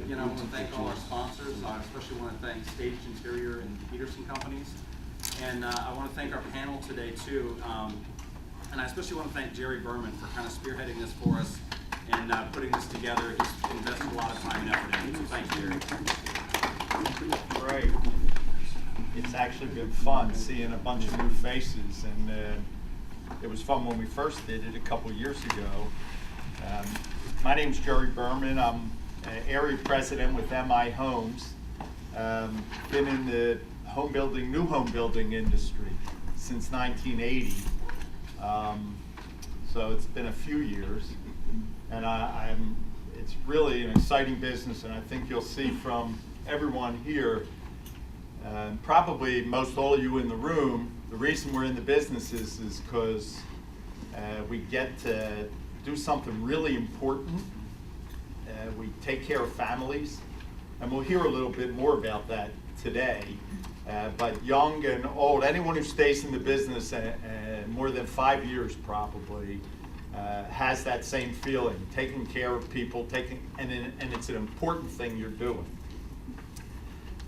Again, I want to thank all our sponsors. I especially want to thank Stage Interior and Peterson Companies. And I want to thank our panel today too. And I especially want to thank Jerry Berman for kind of spearheading this for us and putting this together. He's invested a lot of time and effort in it. So thanks, Jerry. Great. It's actually been fun seeing a bunch of new faces, and it was fun when we first did it a couple years ago. My name's Jerry Berman. I'm area president with MI Homes. Been in the home building, new home building industry since 1980. So it's been a few years, and it's really an exciting business, and I think you'll see from everyone here, probably most all of you in the room, the reason we're in the business is because we get to do something really important. We take care of families, and we'll hear a little bit more about that today. But young and old, anyone who stays in the business more than 5 years probably has that same feeling, taking care of people, and it's an important thing you're doing.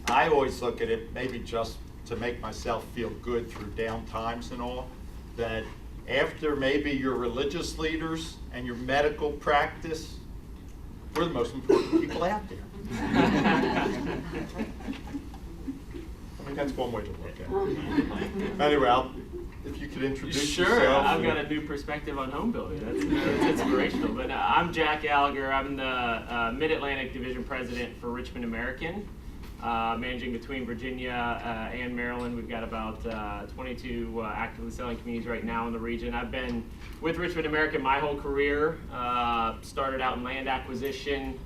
I always look at it, maybe just to make myself feel good through down times and all, that after maybe your religious leaders and your medical practice, we're the most important people out there. I mean, that's one way to look at it. Anyway, if you could introduce yourself. Sure, I've got a new perspective on home building. That's inspirational. But I'm Jack Gallagher. I'm the Mid-Atlantic Division President for Richmond American. Managing between Virginia and Maryland. We've got about 22 actively selling communities right now in the region. I've been with Richmond American my whole career. Started out in land acquisition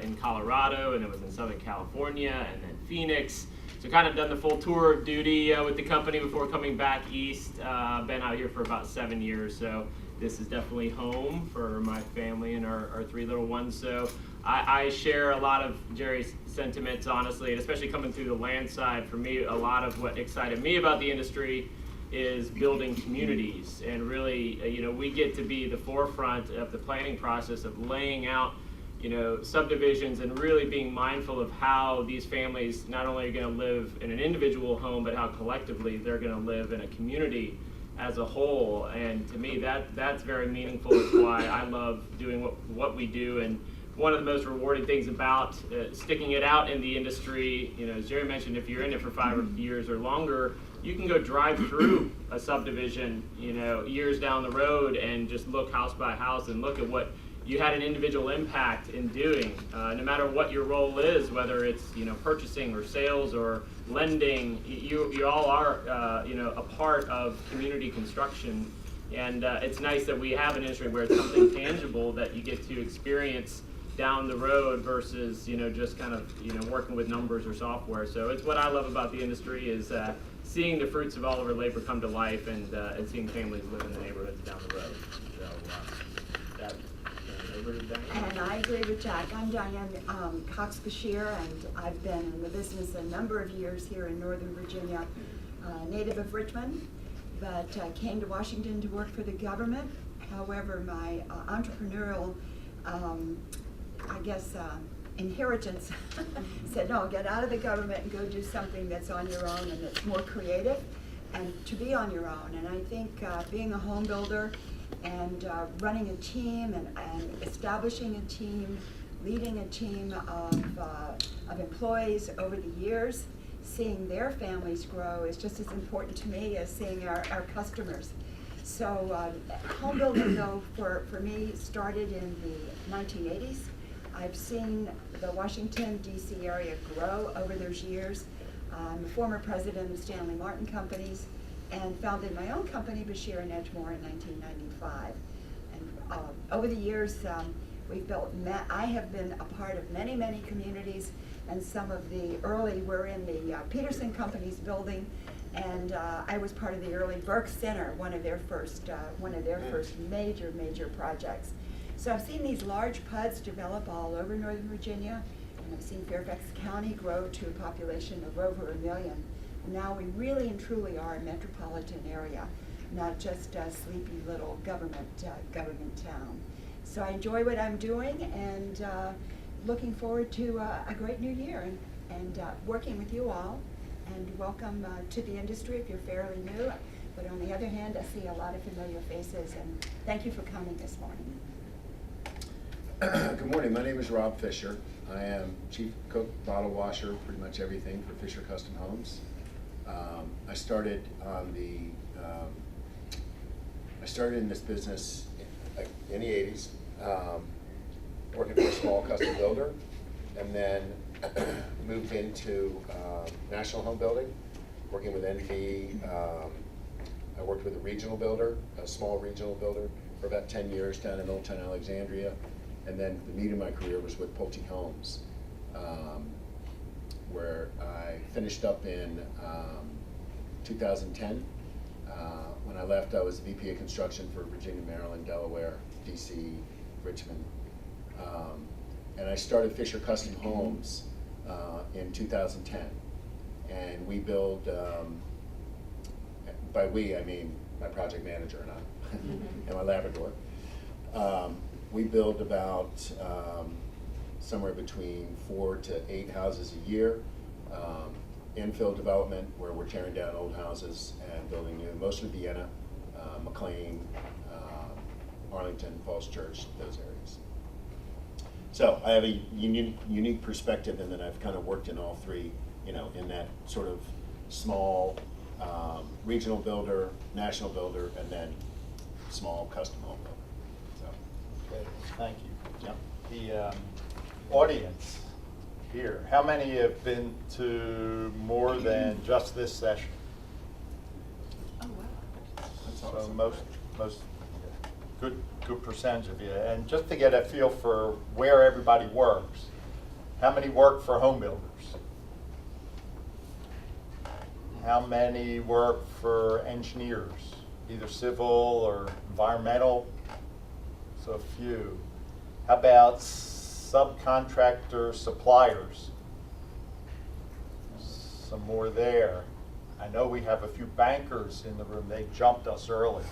in Colorado, and it was in Southern California, and then Phoenix. So kind of done the full tour of duty with the company before coming back east. Been out here for about 7 years, so this is definitely home for my family and our 3 little ones. So I share a lot of Jerry's sentiments, honestly, and especially coming through the land side. For me, a lot of what excited me about the industry is building communities, and really, we get to be the forefront of the planning process of laying out, subdivisions and really being mindful of how these families not only are going to live in an individual home, but how collectively they're going to live in a community as a whole. And to me, that's very meaningful. It's why I love doing what we do. And one of the most rewarding things about sticking it out in the industry, as Jerry mentioned, if you're in it for 5 years or longer, you can go drive through a subdivision, years down the road and just look house by house and look at what you had an individual impact in doing. No matter what your role is, whether it's purchasing or sales or lending, you all are a part of community construction. And it's nice that we have an industry where it's something tangible that you get to experience down the road versus just kind of working with numbers or software. So it's what I love about the industry is seeing the fruits of all of our labor come to life and seeing families live in the neighborhoods down the road. So over to Diane. And I agree with Jack. I'm Diane Basheer, and I've been in the business a number of years here in Northern Virginia, native of Richmond, but came to Washington to work for the government. However, my entrepreneurial inheritance said, no, get out of the government and go do something that's on your own and that's more creative and to be on your own. And I think being a home builder and running a team and establishing a team, leading a team of employees over the years, seeing their families grow is just as important to me as seeing our customers. So home building, though, for me started in the 1980s. I've seen the Washington, D.C. area grow over those years. I'm a former president of Stanley Martin Companies and founded my own company, Basheer in Edgemoore, in 1995. And over the years, I have been a part of many, many communities, and some of the early were in the Peterson Companies building, and I was part of the early Burke Center, one of their first major projects. So I've seen these large PUDs develop all over Northern Virginia, and I've seen Fairfax County grow to a population of over 1 million. And now we really and truly are a metropolitan area, not just a sleepy little government town. So I enjoy what I'm doing, and looking forward to a great new year and working with you all. And welcome to the industry if you're fairly new. But on the other hand, I see a lot of familiar faces, and thank you for coming this morning. Good morning, my name is Rob Fisher. I am chief cook, bottle washer, pretty much everything for Fisher Custom Homes. I started in this business in the 80s, working for a small custom builder, and then moved into national home building, working with NV. I worked with a regional builder, a small regional builder, for about 10 years down in Old Town Alexandria. And then the meat of my career was with Pulte Homes, where I finished up in 2010. When I left, I was VP of construction for Virginia, Maryland, Delaware, DC, Richmond. And I started Fisher Custom Homes in 2010. And we build, by we, I mean my project manager and I, and my Labrador. We build about somewhere between 4 to 8 houses a year. Infill development, where we're tearing down old houses and building new, mostly Vienna, McLean, Arlington, Falls Church, those areas. So I have a unique perspective, and then I've kind of worked in all three, in that sort of small regional builder, national builder, and then small custom home builder. Okay, thank you. Yeah. The audience here, how many have been to more than just this session? Oh, wow. That's awesome. So most good percentage of you. And just to get a feel for where everybody works, how many work for home builders? How many work for engineers, either civil or environmental? So a few. How about subcontractor suppliers? Some more there. I know we have a few bankers in the room. They jumped us early.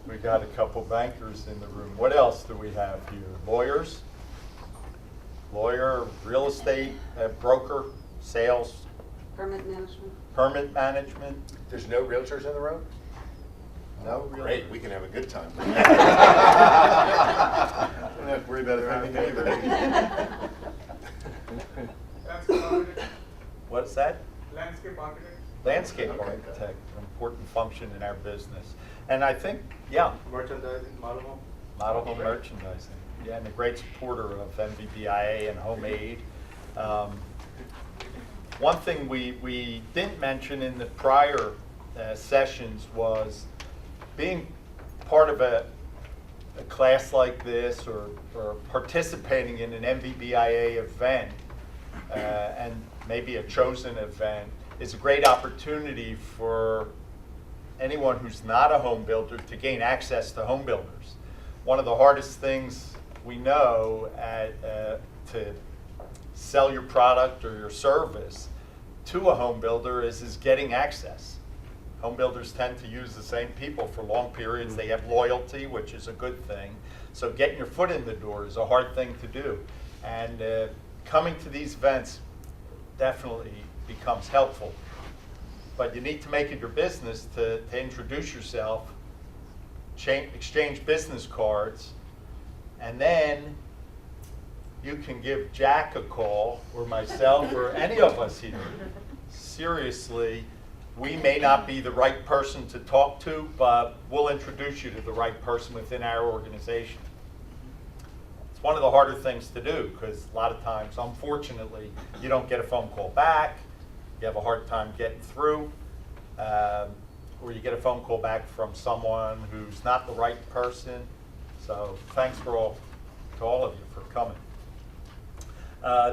We got a couple bankers in the room. What else do we have here? Lawyers? Lawyer, real estate, broker, sales? Permit management. Permit management? There's no realtors in the room? No, really. Great, we can have a good time. Don't have to worry about offending anybody. Landscape architect. What's that? Landscape architect. Landscape Okay. architect, an important function in our business. And I think, yeah, Merchandising, model home. model home merchandising. Yeah, and a great supporter of MVBIA and Homemade. One thing we didn't mention in the prior sessions was being part of a class like this, or participating in an MVBIA event, and maybe a chosen event, is a great opportunity for anyone who's not a home builder to gain access to home builders. One of the hardest things we know to sell your product or your service to a home builder is getting access. Home builders tend to use the same people for long periods. They have loyalty, which is a good thing. So getting your foot in the door is a hard thing to do. And coming to these events definitely becomes helpful. But you need to make it your business to introduce yourself, exchange business cards, and then you can give Jack a call, or myself, or any of us here. Seriously, we may not be the right person to talk to, but we'll introduce you to the right person within our organization. It's one of the harder things to do, because a lot of times, unfortunately, you don't get a phone call back, you have a hard time getting through, or you get a phone call back from someone who's not the right person. So thanks to all of you for coming.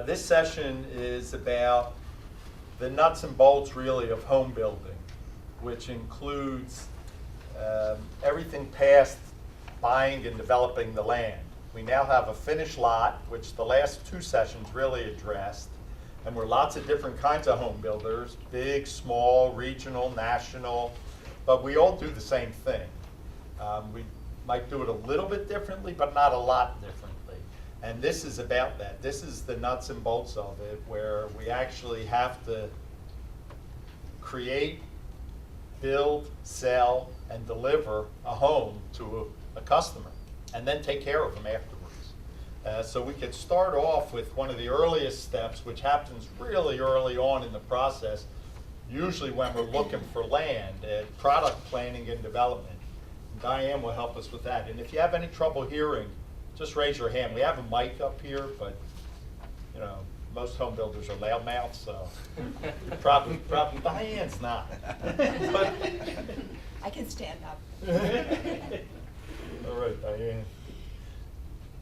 This session is about the nuts and bolts, really, of home building, which includes everything past buying and developing the land. We now have a finished lot, which the last two sessions really addressed, and we're lots of different kinds of home builders, big, small, regional, national, but we all do the same thing. We might do it a little bit differently, but not a lot differently. And this is about that. This is the nuts and bolts of it, where we actually have to create, build, sell, and deliver a home to a customer, and then take care of them afterwards. So we could start off with one of the earliest steps, which happens really early on in the process, usually when we're looking for land, product planning and development. Diane will help us with that. And if you have any trouble hearing, just raise your hand. We have a mic up here, but you know, most home builders are loudmouths, so probably Diane's not. But, I can stand up. all right, Diane.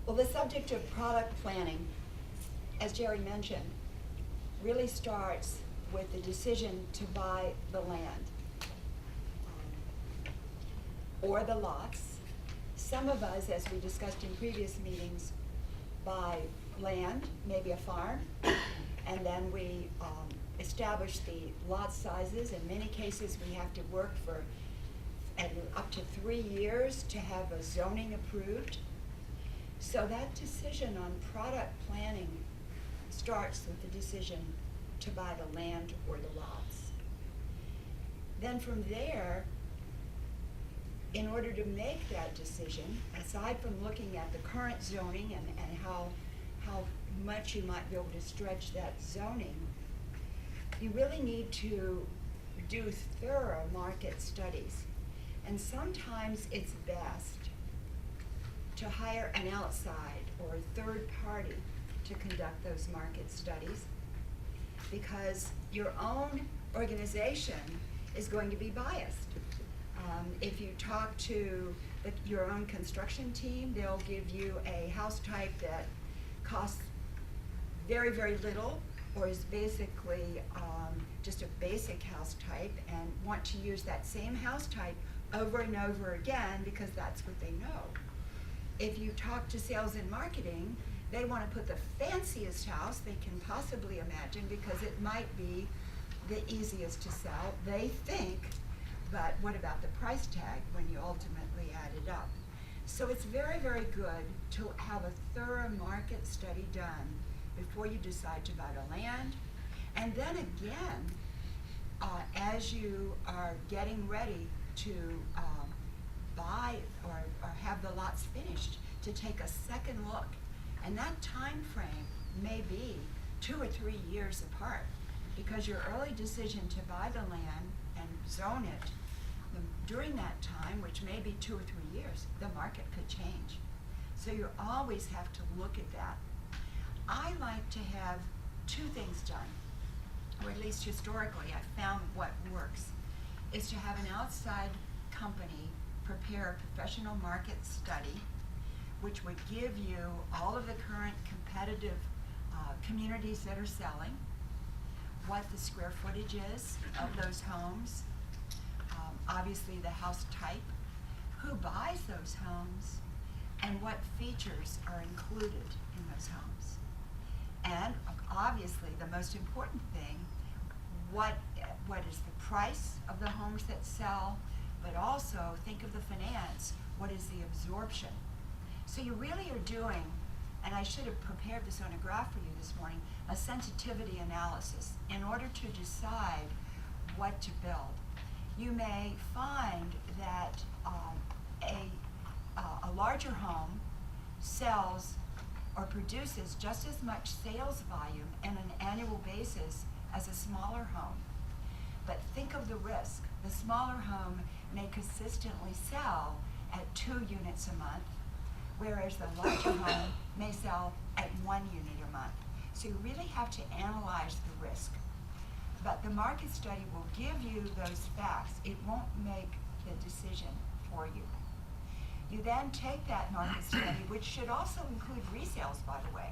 Well, the subject of product planning, as Jerry mentioned, really starts with the decision to buy the land or the lots. Some of us, as we discussed in previous meetings, buy land, maybe a farm, and then we establish the lot sizes. In many cases, we have to work for up to 3 years to have a zoning approved. So that decision on product planning starts with the decision to buy the land or the lots. Then from there, in order to make that decision, aside from looking at the current zoning and how much you might be able to stretch that zoning, you really need to do thorough market studies. And sometimes it's best to hire an outside or a third party to conduct those market studies, because your own organization is going to be biased. If you talk to your own construction team, they'll give you a house type that costs very, very little, or is basically just a basic house type, and want to use that same house type over and over again because that's what they know. If you talk to sales and marketing, they want to put the fanciest house they can possibly imagine because it might be the easiest to sell, they think, but what about the price tag when you ultimately add it up? So it's very, very good to have a thorough market study done before you decide to buy the land. And then again, as you are getting ready to buy or have the lots finished, to take a second look. And that time frame may be 2 or 3 years apart, because your early decision to buy the land and zone it, during that time, which may be 2 or 3 years, the market could change. So you always have to look at that. I like to have 2 things done, or at least historically I found what works, is to have an outside company prepare a professional market study, which would give you all of the current competitive communities that are selling, what the square footage is of those homes, obviously the house type, who buys those homes, and what features are included in those homes. And obviously the most important thing, what is the price of the homes that sell, but also think of the finance, what is the absorption. So you really are doing, and I should have prepared this on a graph for you this morning, a sensitivity analysis in order to decide what to build. You may find that a larger home sells or produces just as much sales volume on an annual basis as a smaller home. But think of the risk. The smaller home may consistently sell at 2 units a month, whereas the larger home may sell at 1 unit a month. So you really have to analyze the risk. But the market study will give you those facts. It won't make the decision for you. You then take that market study, which should also include resales, by the way,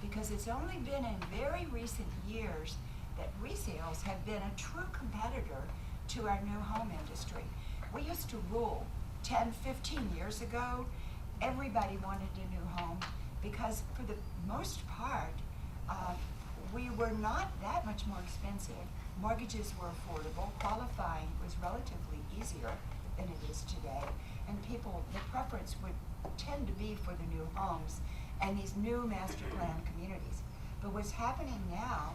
because it's only been in very recent years that resales have been a true competitor to our new home industry. We used to rule 10, 15 years ago, everybody wanted a new home because for the most part, we were not that much more expensive. Mortgages were affordable. Qualifying was relatively easier than it is today. and people, the preference would tend to be for the new homes and these new master plan communities. But what's happening now,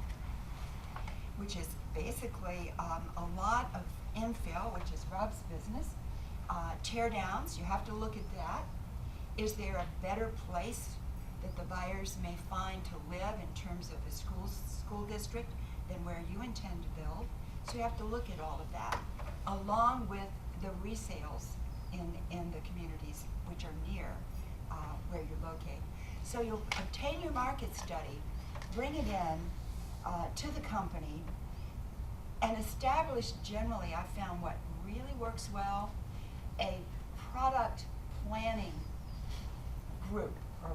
which is basically a lot of infill, which is Rob's business, tear downs, you have to look at that. Is there a better place that the buyers may find to live in terms of a school district than where you intend to build? So you have to look at all of that, along with the resales in the communities which are near where you're located. So you'll obtain your market study, bring it in to the company, and establish generally, I found what really works well, a product planning group or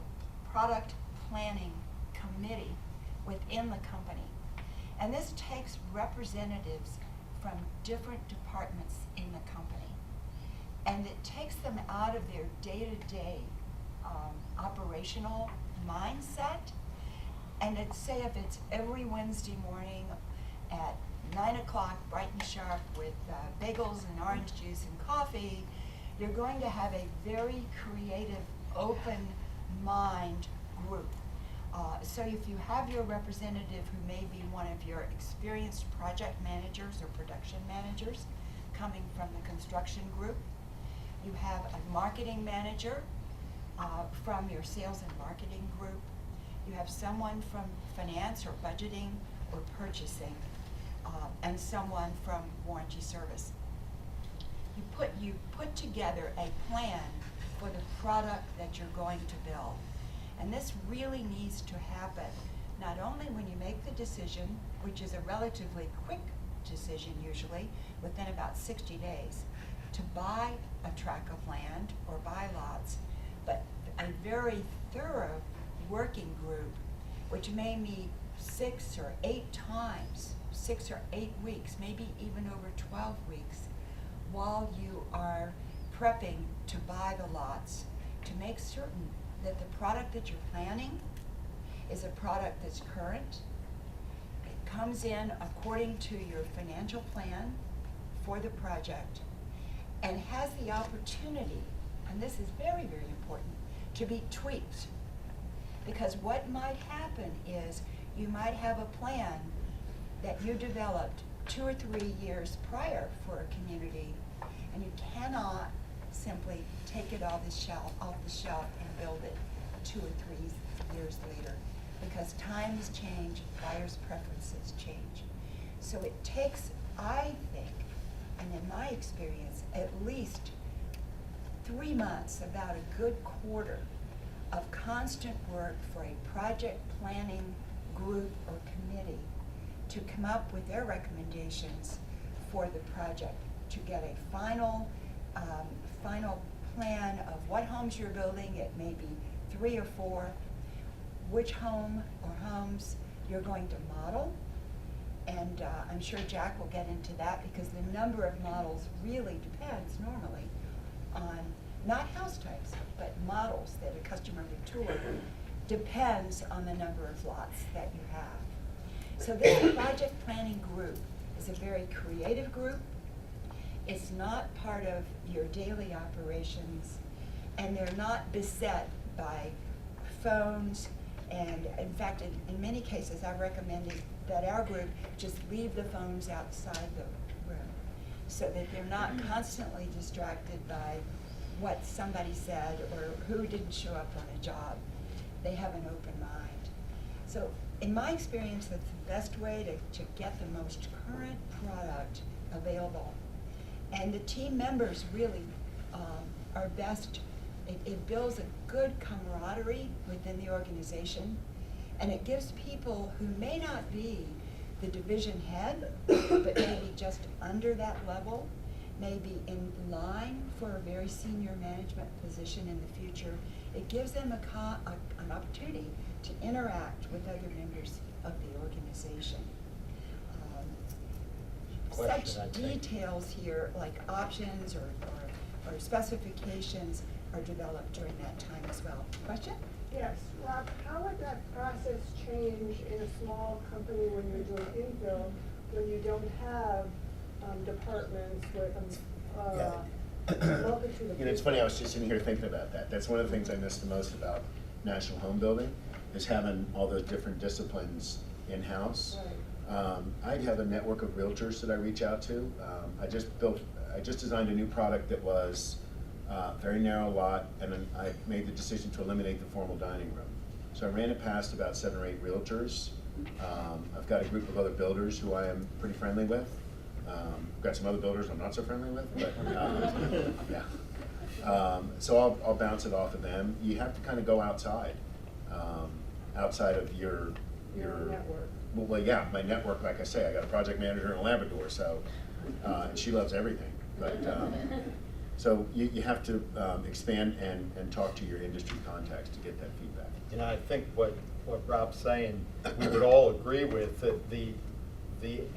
product planning committee within the company. And this takes representatives from different departments in the company. And it takes them out of their day-to-day operational mindset. And it's, say if it's every Wednesday morning at 9 o'clock, bright and sharp, with bagels and orange juice and coffee, you're going to have a very creative, open mind group. So if you have your representative who may be one of your experienced project managers or production managers coming from the construction group, you have a marketing manager from your sales and marketing group, you have someone from finance or budgeting or purchasing, and someone from warranty service. You put together a plan for the product that you're going to build. And this really needs to happen not only when you make the decision, which is a relatively quick decision usually, within about 60 days, to buy a tract of land or buy lots, but a very thorough working group, which may meet 6 or 8 times, 6 or 8 weeks, maybe even over 12 weeks, while you are prepping to buy the lots, to make certain that the product that you're planning is a product that's current. It comes in according to your financial plan for the project and has the opportunity, and this is very, very important, to be tweaked. Because what might happen is you might have a plan that you developed 2 or 3 years prior for a community, and you cannot simply take it off the shelf and build it 2 or 3 years later, because times change, buyers' preferences change. So it takes, I think, and in my experience, at least 3 months, about a good quarter of constant work for a project planning group or committee to come up with their recommendations for the project, to get a final plan of what homes you're building. It may be 3 or 4, which home or homes you're going to model. And I'm sure Jack will get into that, because the number of models really depends normally on not house types, but models that a customer would tour, depends on the number of lots that you have. So this project planning group is a very creative group. It's not part of your daily operations, and they're not beset by phones. And in fact, in many cases, I've recommended that our group just leave the phones outside the room, so that they're not constantly distracted by what somebody said or who didn't show up on a job. They have an open mind. So in my experience, that's the best way to get the most current product available. And the team members really are best. It builds a good camaraderie within the organization, and it gives people who may not be the division head, but maybe just under that level, maybe in line for a very senior management position in the future. It gives them an opportunity to interact with other members of the organization. Such details here, like options or specifications, are developed during that time as well. Question? Yes, Rob, how would that process change in a small company when you're doing infill, when you don't have departments with multitude of You know, it's funny, I was just sitting here thinking about that. That's one of the things I miss the most about national home building, is having all those different disciplines in-house. Right. I have a network of realtors that I reach out to. I just designed a new product that was very narrow lot, and then I made the decision to eliminate the formal dining room. So I ran it past about 7 or 8 realtors. I've got a group of other builders who I am pretty friendly with. I've got some other builders I'm not so friendly with, but yeah. So I'll bounce it off of them. You have to kind of go outside, outside of your network. Well, yeah, my network. Like I say, I got a project manager and a Labrador, so and she loves everything. But so you have to expand and talk to your industry contacts to get that feedback. You know, I think what Rob's saying, we would all agree with, that the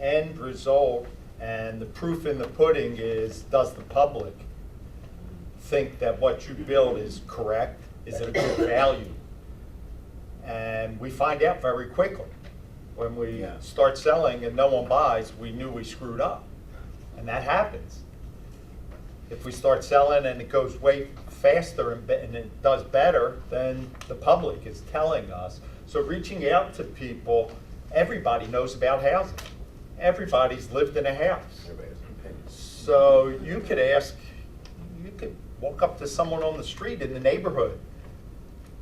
end result and the proof in the pudding is, does the public think that what you build is correct? Is it a good value? And we find out very quickly. When we start selling and no one buys, we knew we screwed up. And that happens. If we start selling and it goes way faster and it does better, then the public is telling us. So reaching out to people, everybody knows about housing. Everybody's lived in a house. Everybody has an opinion. So you could walk up to someone on the street in the neighborhood.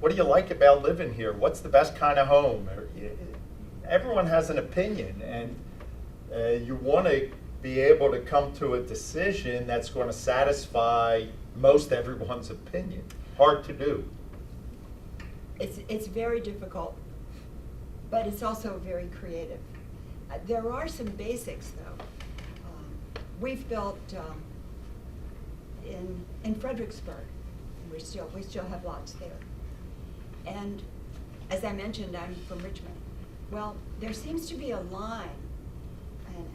What do you like about living here? What's the best kind of home? Everyone has an opinion, and you want to be able to come to a decision that's going to satisfy most everyone's opinion. Hard to do. It's very difficult, but it's also very creative. There are some basics, though. We've built in Fredericksburg. We still have lots there. And as I mentioned, I'm from Richmond. Well, there seems to be a line,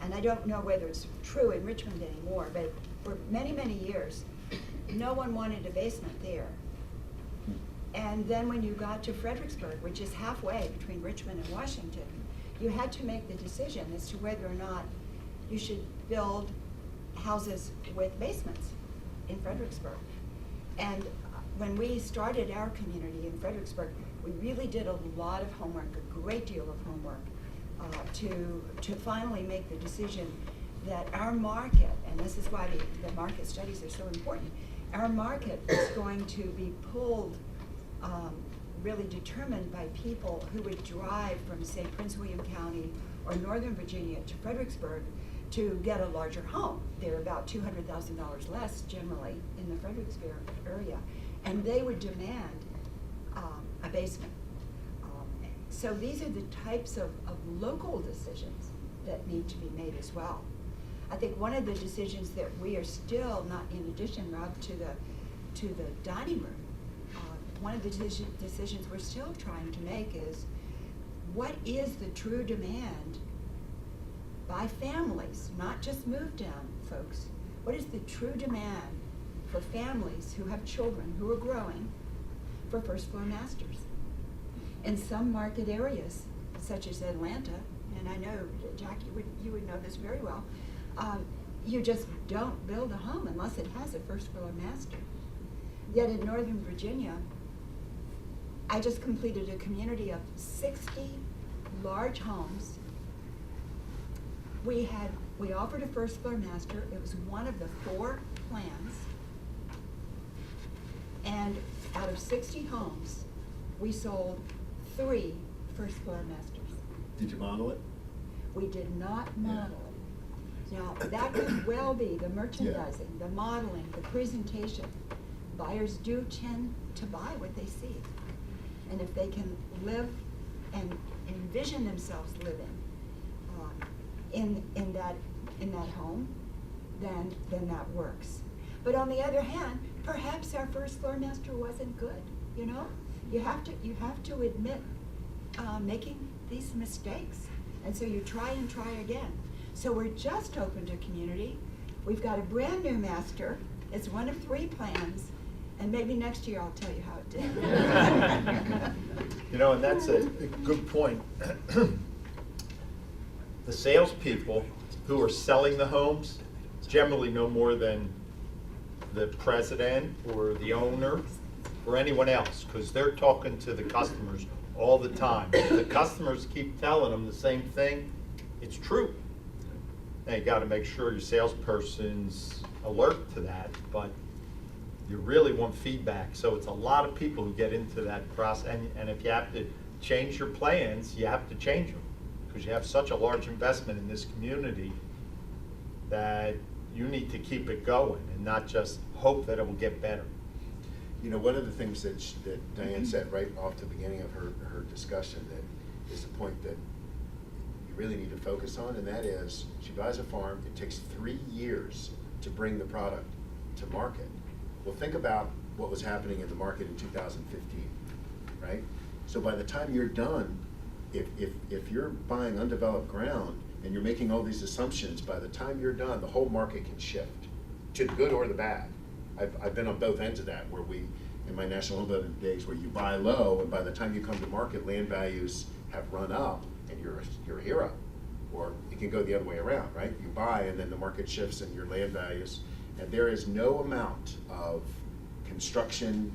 and I don't know whether it's true in Richmond anymore, but for many, many years, no one wanted a basement there. And then when you got to Fredericksburg, which is halfway between Richmond and Washington, you had to make the decision as to whether or not you should build houses with basements in Fredericksburg. And when we started our community in Fredericksburg, we really did a lot of homework, a great deal of homework, to finally make the decision that our market, and this is why the market studies are so important, our market is going to be pulled, really determined by people who would drive from, say, Prince William County or Northern Virginia to Fredericksburg to get a larger home. They're about $200,000 less generally in the Fredericksburg area, and they would demand a basement. So these are the types of local decisions that need to be made as well. I think one of the decisions that we are still not, in addition, Rob, to the dining room, one of the decisions we're still trying to make is, what is the true demand by families, not just move down folks? What is the true demand for families who have children who are growing for first floor masters? In some market areas, such as Atlanta, and I know, Jack, you would know this very well, you just don't build a home unless it has a first floor master. Yet in Northern Virginia, I just completed a community of 60 large homes. We offered a first floor master. It was one of the 4 plans. And out of 60 homes, we sold 3 first floor masters. Did you model it? We did not model it. Now, that could well be the merchandising, the modeling, the presentation. Buyers do tend to buy what they see. And if they can live and envision themselves living in that home, then that works. But on the other hand, perhaps our first floor master wasn't good. You know, you have to admit making these mistakes, and so you try and try again. So we're just opened a community. We've got a brand new master. It's one of 3 plans. And maybe next year I'll tell you how it did. You know, and that's a good point. The salespeople who are selling the homes generally know more than the president or the owner or anyone else, because they're talking to the customers all the time. If the customers keep telling them the same thing, it's true. Now you got to make sure your salesperson's alert to that, but you really want feedback. So it's a lot of people who get into that process, and if you have to change your plans, you have to change them, because you have such a large investment in this community that you need to keep it going and not just hope that it will get better. You know, one of the things that Diane said right off the beginning of her discussion that is the point that you really need to focus on, and that is, she buys a farm, it takes 3 years to bring the product to market. Well, think about what was happening in the market in 2015, right? So by the time you're done, if you're buying undeveloped ground and you're making all these assumptions, by the time you're done, the whole market can shift, to the good or the bad. I've been on both ends of that, where in my national home building days, where you buy low, and by the time you come to market, land values have run up, and you're a hero. Or it can go the other way around, right? You buy, and then the market shifts, and your land values, and there is no amount of construction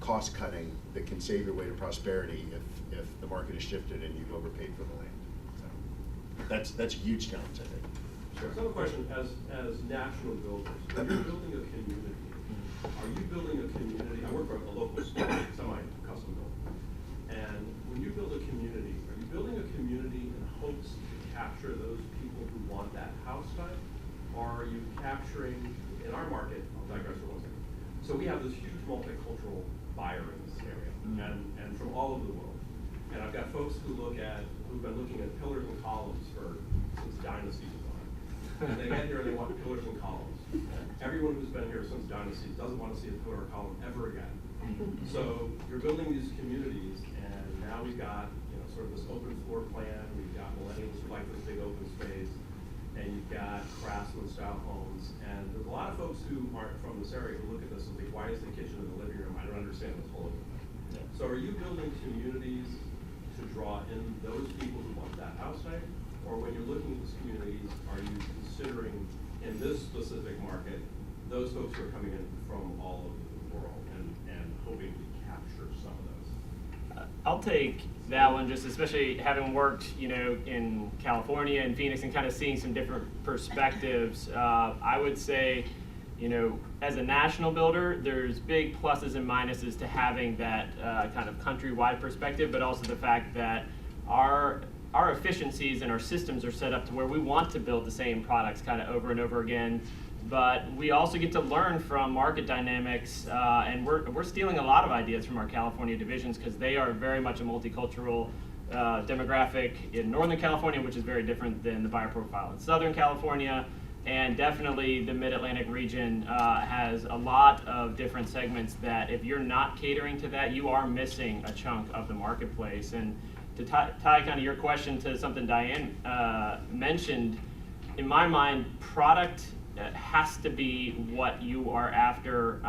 cost cutting that can save your way to prosperity if the market is shifted and you've overpaid for the land. So that's a huge challenge, I think. So I have a question, as national builders, when you're building a community, are you building a community, I work for a local semi-custom builder, and when you build a community, are you building a community in hopes to capture those people who want that house type? Or are you capturing, in our market, I'll digress for 1 second, so we have this huge multicultural buyer in this area, and from all over the world. And I've got folks who've been looking at pillars and columns since Dynasty was on. And they get here and they want pillars and columns. Everyone who's been here since Dynasty doesn't want to see a pillar or column ever again. So you're building these communities, and now we've got sort of this open floor plan. We've got millennials who like this big open space, and you've got craftsman style homes. And there's a lot of folks who aren't from this area who look at this and think, why is the kitchen in the living room? I don't understand this whole thing. Yeah. So are you building communities to draw in those people who want that house type? Or when you're looking at these communities, are you considering in this specific market those folks who are coming in from all over the world and hoping to capture some of those? I'll take that one, just especially having worked, in California and Phoenix and kind of seeing some different perspectives. I would say, as a national builder, there's big pluses and minuses to having that kind of countrywide perspective, but also the fact that our efficiencies and our systems are set up to where we want to build the same products kind of over and over again. But we also get to learn from market dynamics, and we're stealing a lot of ideas from our California divisions, because they are very much a multicultural demographic in Northern California, which is very different than the buyer profile in Southern California. And definitely the Mid-Atlantic region has a lot of different segments that if you're not catering to that, you are missing a chunk of the marketplace. And to tie kind of your question to something Diane mentioned, in my mind, product has to be what you are after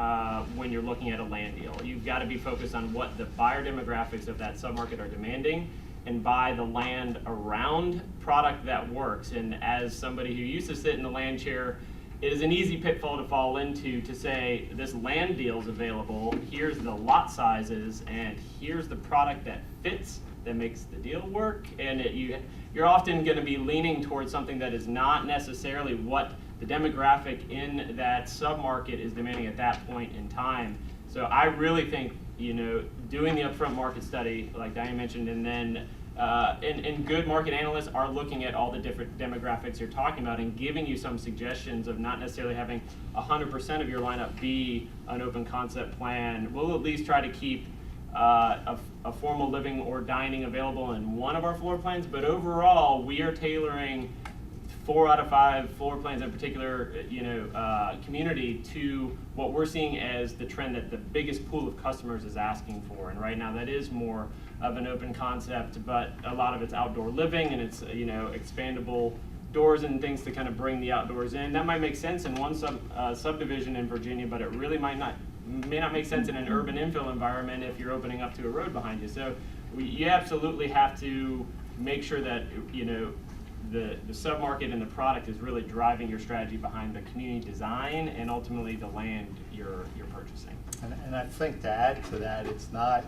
when you're looking at a land deal. You've got to be focused on what the buyer demographics of that submarket are demanding, and buy the land around product that works. And as somebody who used to sit in the land chair, it is an easy pitfall to fall into, to say this land deal is available, here's the lot sizes, and here's the product that fits, that makes the deal work. And you're often going to be leaning towards something that is not necessarily what the demographic in that submarket is demanding at that point in time. So I really think, doing the upfront market study, like Diane mentioned, and then and good market analysts are looking at all the different demographics you're talking about and giving you some suggestions of not necessarily having 100% of your lineup be an open concept plan. We'll at least try to keep a formal living or dining available in one of our floor plans, but overall we are tailoring 4 out of 5 floor plans in particular, community to what we're seeing as the trend that the biggest pool of customers is asking for. And right now that is more of an open concept, but a lot of it's outdoor living, and it's, expandable doors and things to kind of bring the outdoors in. That might make sense in one subdivision in Virginia, but it really may not make sense in an urban infill environment if you're opening up to a road behind you. So you absolutely have to make sure that, the submarket and the product is really driving your strategy behind the community design and ultimately the land you're purchasing. And I think to add to that, it's not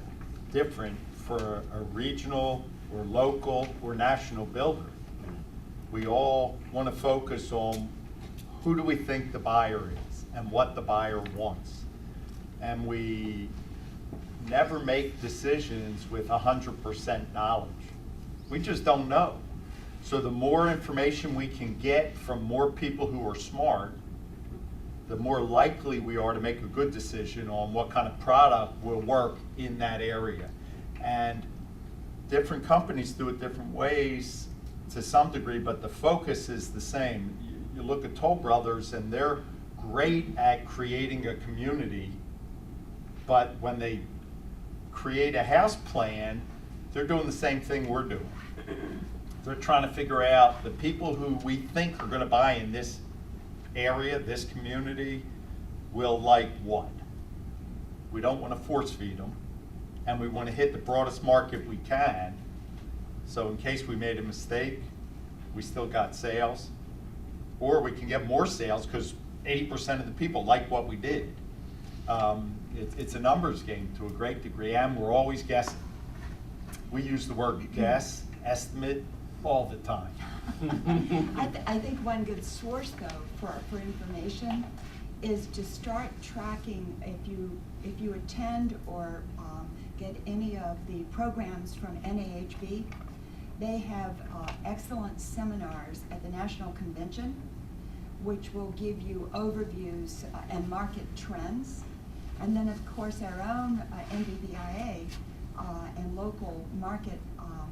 different for a regional or local or national builder. We all want to focus on who do we think the buyer is and what the buyer wants. And we never make decisions with 100% knowledge. We just don't know. So the more information we can get from more people who are smart, the more likely we are to make a good decision on what kind of product will work in that area. And different companies do it different ways to some degree, but the focus is the same. You look at Toll Brothers and they're great at creating a community, but when they create a house plan, they're doing the same thing we're doing. They're trying to figure out the people who we think are going to buy in this area, this community, will like what. We don't want to force feed them, and we want to hit the broadest market we can. So in case we made a mistake, we still got sales, or we can get more sales because 80% of the people like what we did. It's a numbers game to a great degree, and we're always guessing. We use the word guess, estimate, all the time. I think one good source, though, for information is to start tracking. If you attend or get any of the programs from NAHB, they have excellent seminars at the National Convention, which will give you overviews and market trends. And then, of course, our own NBBIA and local market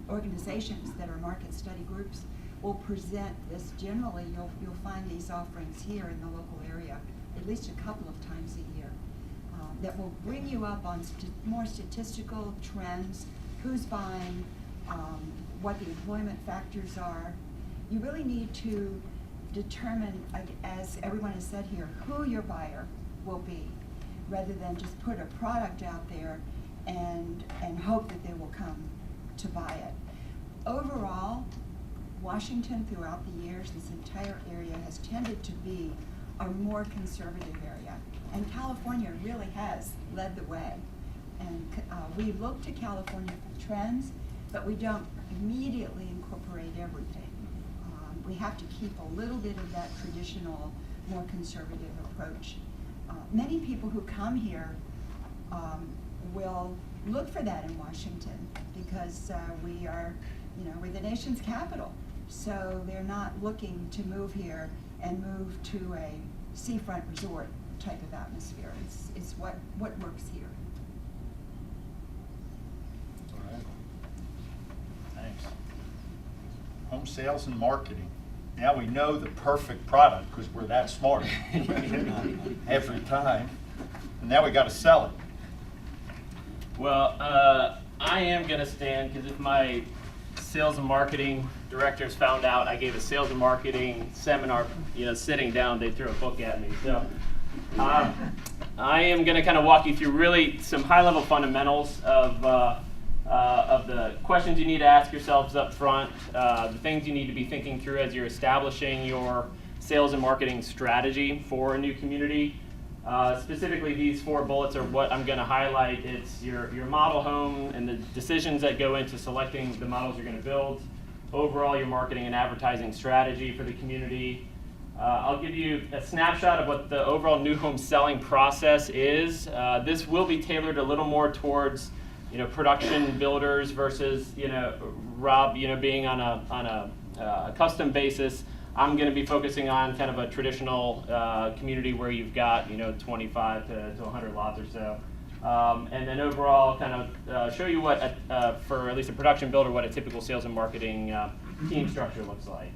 organizations that are market study groups will present this. Generally, you'll find these offerings here in the local area at least a couple of times a year that will bring you up on more statistical trends, who's buying, what the employment factors are. You really need to determine, as everyone has said here, who your buyer will be, rather than just put a product out there and hope that they will come to buy it. Overall, Washington throughout the years, this entire area has tended to be a more conservative area. And California really has led the way. And we look to California for trends, but we don't immediately incorporate everything. We have to keep a little bit of that traditional, more conservative approach. Many people who come here will look for that in Washington because we're the nation's capital. So they're not looking to move here and move to a seafront resort type of atmosphere. It's what works here. All right. Thanks. Home sales and marketing. Now we know the perfect product because we're that smart every time. And now we got to sell it. Well, I am going to stand because if my sales and marketing directors found out I gave a sales and marketing seminar, sitting down, they'd throw a book at me. So I am going to kind of walk you through really some high-level fundamentals of the questions you need to ask yourselves up front, the things you need to be thinking through as you're establishing your sales and marketing strategy for a new community. Specifically, these 4 bullets are what I'm going to highlight. It's your model home and the decisions that go into selecting the models you're going to build, overall your marketing and advertising strategy for the community. I'll give you a snapshot of what the overall new home selling process is. This will be tailored a little more towards production builders versus Rob being on a custom basis. I'm going to be focusing on kind of a traditional community where you've got 25 to 100 lots or so, and then overall kind of show you what for at least a production builder what a typical sales and marketing team structure looks like.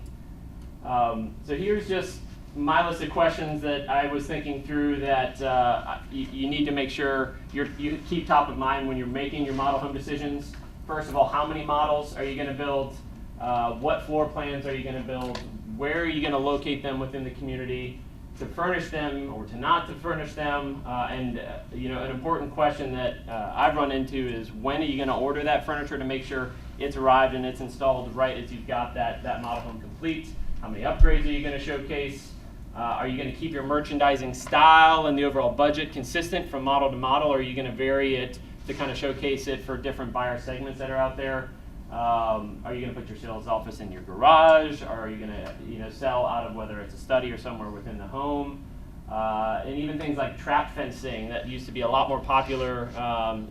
So here's just my list of questions that I was thinking through that you need to make sure you keep top of mind when you're making your model home decisions. First of all, how many models are you going to build? What floor plans are you going to build? Where are you going to locate them within the community? To furnish them or to not to furnish them? And an important question that I've run into is when are you going to order that furniture to make sure it's arrived and it's installed right as you've got that model home complete. How many upgrades are you going to showcase? Are you going to keep your merchandising style and the overall budget consistent from model to model, or are you going to vary it to kind of showcase it for different buyer segments that are out there? Are you going to put your sales office in your garage? Or are you going to sell out of whether it's a study or somewhere within the home? And even things like trap fencing that used to be a lot more popular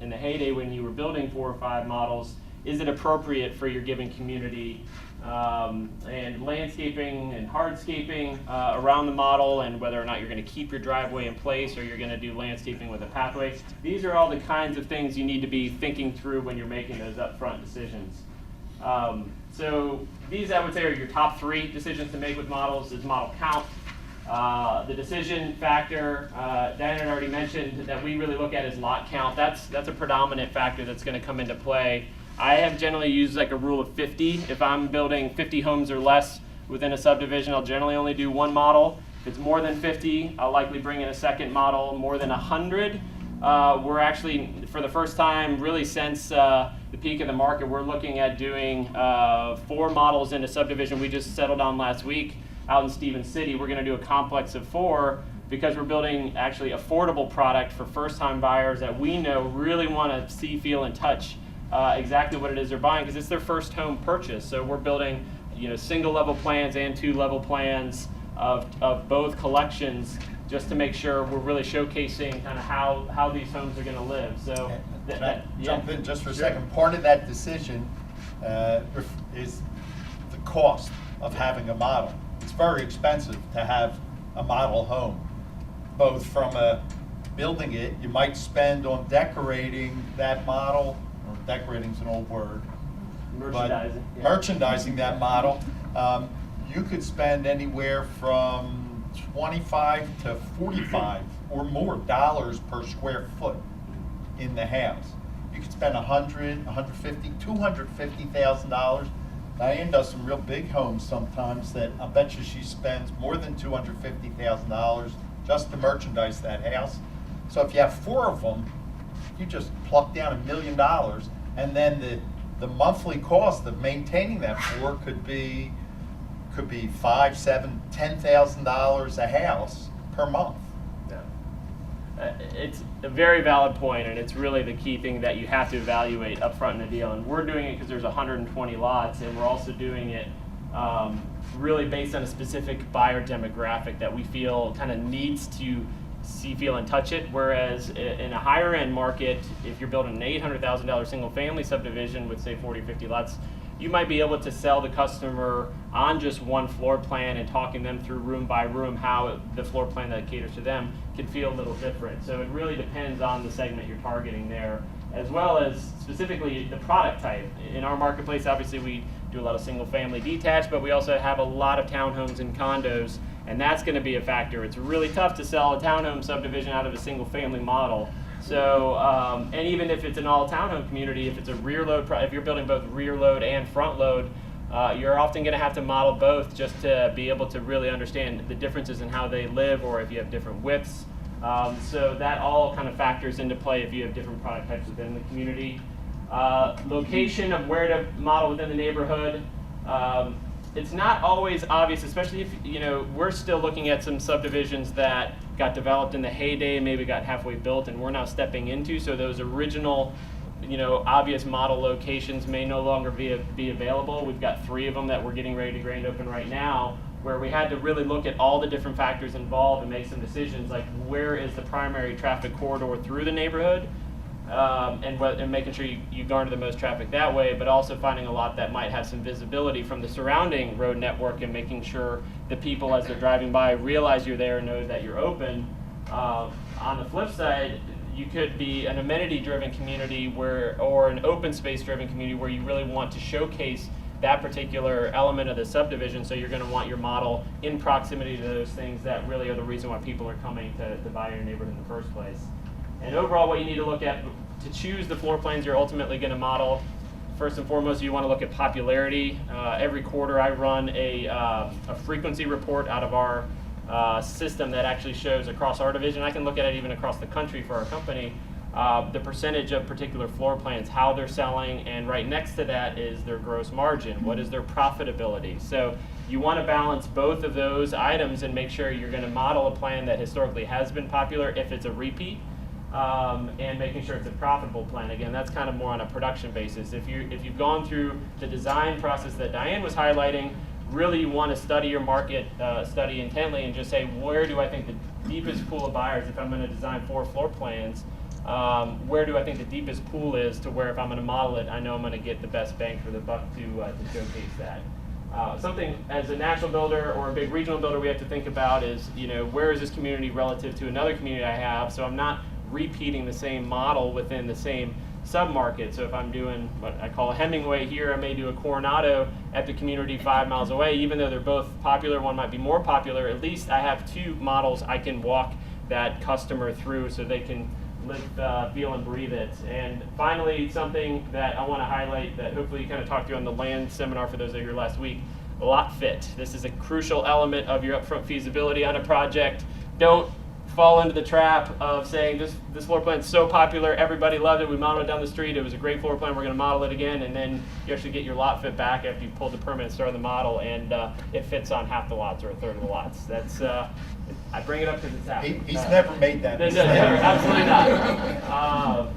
in the heyday when you were building 4 or 5 models. Is it appropriate for your given community? And landscaping and hardscaping around the model, and whether or not you're going to keep your driveway in place or you're going to do landscaping with a pathway. These are all the kinds of things you need to be thinking through when you're making those upfront decisions. So these, I would say, are your top 3 decisions to make with models. Is model count. The decision factor, Diane had already mentioned that we really look at is lot count. That's a predominant factor that's going to come into play. I have generally used like a rule of 50. If I'm building 50 homes or less within a subdivision, I'll generally only do 1 model. If it's more than 50, I'll likely bring in a second model. More than 100, we're actually, for the first time really since the peak of the market, we're looking at doing 4 models in a subdivision we just settled on last week out in Stevens City. We're going to do a complex of 4 because we're building actually affordable product for first-time buyers that we know really want to see, feel, and touch exactly what it is they're buying, because it's their first home purchase. So we're building, single level plans and 2 level plans of both collections, just to make sure we're really showcasing kind of how these homes are going to live. So Can I jump in just for a second? Part of that decision is the cost of having a model. It's very expensive to have a model home, both from building it. You might spend on decorating that model. Decorating's an old word. Merchandising. But merchandising that model, you could spend anywhere from $25 to $45 or more dollars per square foot in the house. You could spend $100, $150, $250,000. Diane does some real big homes sometimes that I bet you she spends more than $250,000 just to merchandise that house. So if you have 4 of them, you just pluck down $1 million, and then the monthly cost of maintaining that 4 could be $5,000, $7,000, $10,000 a house per month. It's a very valid point, and it's really the key thing that you have to evaluate up front in a deal. And we're doing it because there's 120 lots, and we're also doing it really based on a specific buyer demographic that we feel kind of needs to see, feel, and touch it. Whereas in a higher end market, if you're building an $800,000 single family subdivision with say 40, 50 lots, you might be able to sell the customer on just 1 floor plan and talking them through room by room how the floor plan that caters to them can feel a little different. So it really depends on the segment you're targeting there, as well as specifically the product type. In our marketplace, obviously we do a lot of single family detached, but we also have a lot of townhomes and condos, and that's going to be a factor. It's really tough to sell a townhome subdivision out of a single family model. So, and even if it's an all townhome community, if it's a rear load, if you're building both rear load and front load, you're often going to have to model both just to be able to really understand the differences in how they live, or if you have different widths. So that all kind of factors into play if you have different product types within the community. Location of where to model within the neighborhood. It's not always obvious, especially if, we're still looking at some subdivisions that got developed in the heyday, maybe got halfway built, and we're now stepping into. So those original, obvious model locations may no longer be available. We've got 3 of them that we're getting ready to grand open right now, where we had to really look at all the different factors involved and make some decisions, like where is the primary traffic corridor through the neighborhood, and making sure you garner the most traffic that way, but also finding a lot that might have some visibility from the surrounding road network and making sure the people as they're driving by realize you're there and know that you're open. On the flip side, you could be an amenity-driven community or an open space-driven community where you really want to showcase that particular element of the subdivision, so you're going to want your model in proximity to those things that really are the reason why people are coming to buy your neighborhood in the first place. And overall, what you need to look at to choose the floor plans you're ultimately going to model, first and foremost, you want to look at popularity. Every quarter I run a frequency report out of our system that actually shows across our division. I can look at it even across the country for our company, the percentage of particular floor plans, how they're selling, and right next to that is their gross margin. What is their profitability? So you want to balance both of those items and make sure you're going to model a plan that historically has been popular if it's a repeat, and making sure it's a profitable plan. Again, that's kind of more on a production basis. If you've gone through the design process that Diane was highlighting, really you want to study your market, study intently, and just say, where do I think the deepest pool of buyers, if I'm going to design 4 floor plans, where do I think the deepest pool is to where if I'm going to model it, I know I'm going to get the best bang for the buck to showcase that. Something as a national builder or a big regional builder we have to think about is, where is this community relative to another community I have, so I'm not repeating the same model within the same sub-market. So if I'm doing what I call a Hemingway here, I may do a Coronado at the community 5 miles away. Even though they're both popular, one might be more popular, at least I have 2 models I can walk that customer through so they can live, feel, and breathe it. And finally, something that I want to highlight that hopefully you kind of talked through on the land seminar for those that were here last week, lot fit. This is a crucial element of your upfront feasibility on a project. Don't fall into the trap of saying this floor plan is so popular, everybody loved it, we modeled it down the street, it was a great floor plan, we're going to model it again, and then you actually get your lot fit back after you pulled the permit and started the model, and it fits on half the lots or a third of the lots. That's I bring it up because it's happened. He's never made that mistake. Never, absolutely not.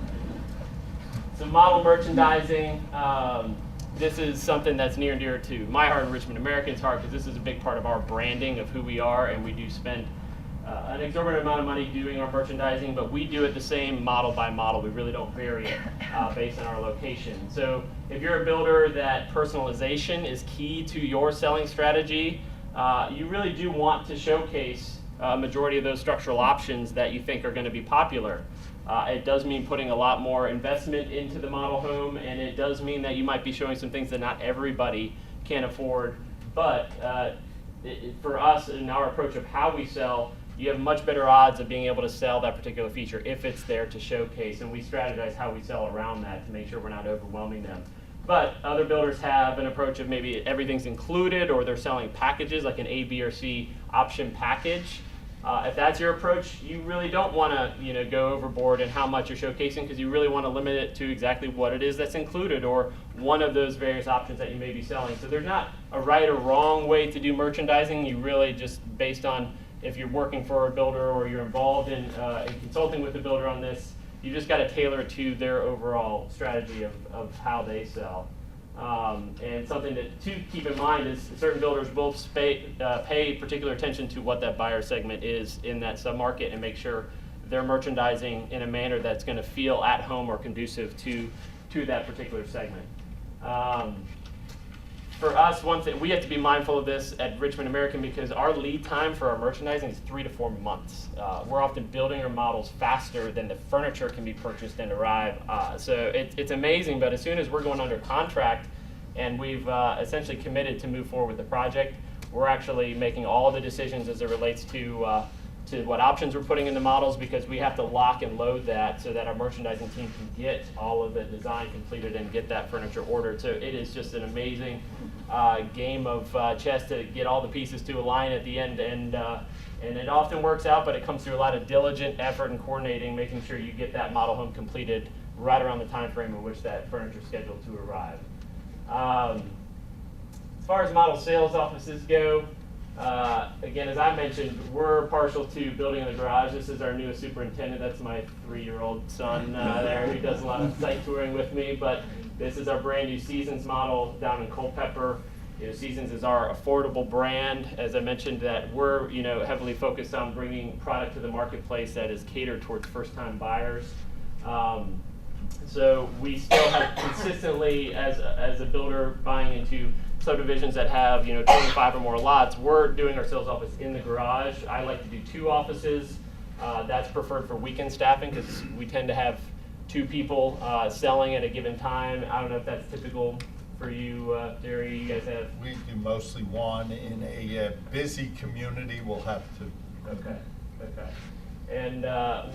So model merchandising, this is something that's near and dear to my heart and Richmond American's heart, because this is a big part of our branding of who we are, and we do spend an exorbitant amount of money doing our merchandising, but we do it the same model by model. We really don't vary it based on our location. So if you're a builder that personalization is key to your selling strategy, you really do want to showcase a majority of those structural options that you think are going to be popular. It does mean putting a lot more investment into the model home, and it does mean that you might be showing some things that not everybody can afford. But for us, in our approach of how we sell, you have much better odds of being able to sell that particular feature if it's there to showcase, and we strategize how we sell around that to make sure we're not overwhelming them. But other builders have an approach of maybe everything's included, or they're selling packages like an A, B, or C option package. If that's your approach, you really don't want to go overboard in how much you're showcasing, because you really want to limit it to exactly what it is that's included, or one of those various options that you may be selling. So there's not a right or wrong way to do merchandising. You really just, based on if you're working for a builder or you're involved in consulting with the builder on this, you just got to tailor it to their overall strategy of how they sell. And something to keep in mind is certain builders will pay particular attention to what that buyer segment is in that submarket and make sure they're merchandising in a manner that's going to feel at home or conducive to that particular segment. For us, one thing, we have to be mindful of this at Richmond American, because our lead time for our merchandising is 3 to 4 months. We're often building our models faster than the furniture can be purchased and arrive. So it's amazing, but as soon as we're going under contract and we've essentially committed to move forward with the project, we're actually making all the decisions as it relates to what options we're putting in the models, because we have to lock and load that so that our merchandising team can get all of the design completed and get that furniture ordered. So it is just an amazing game of chess to get all the pieces to align at the end, and it often works out, but it comes through a lot of diligent effort and coordinating, making sure you get that model home completed right around the time frame in which that furniture is scheduled to arrive. As far as model sales offices go, again, as I mentioned, we're partial to building in the garage. This is our newest superintendent. That's my 3-year-old son there, who does a lot of site touring with me. But this is our brand new Seasons model down in Culpeper. Seasons is our affordable brand. As I mentioned, that we're heavily focused on bringing product to the marketplace that is catered towards first-time buyers. So we still have consistently, as a builder buying into subdivisions that have 25 or more lots, we're doing our sales office in the garage. I like to do 2 offices. That's preferred for weekend staffing, because we tend to have 2 people selling at a given time. I don't know if that's typical for you, Jerry. You guys have? We do mostly 1. In a busy community, we'll have 2. Okay. And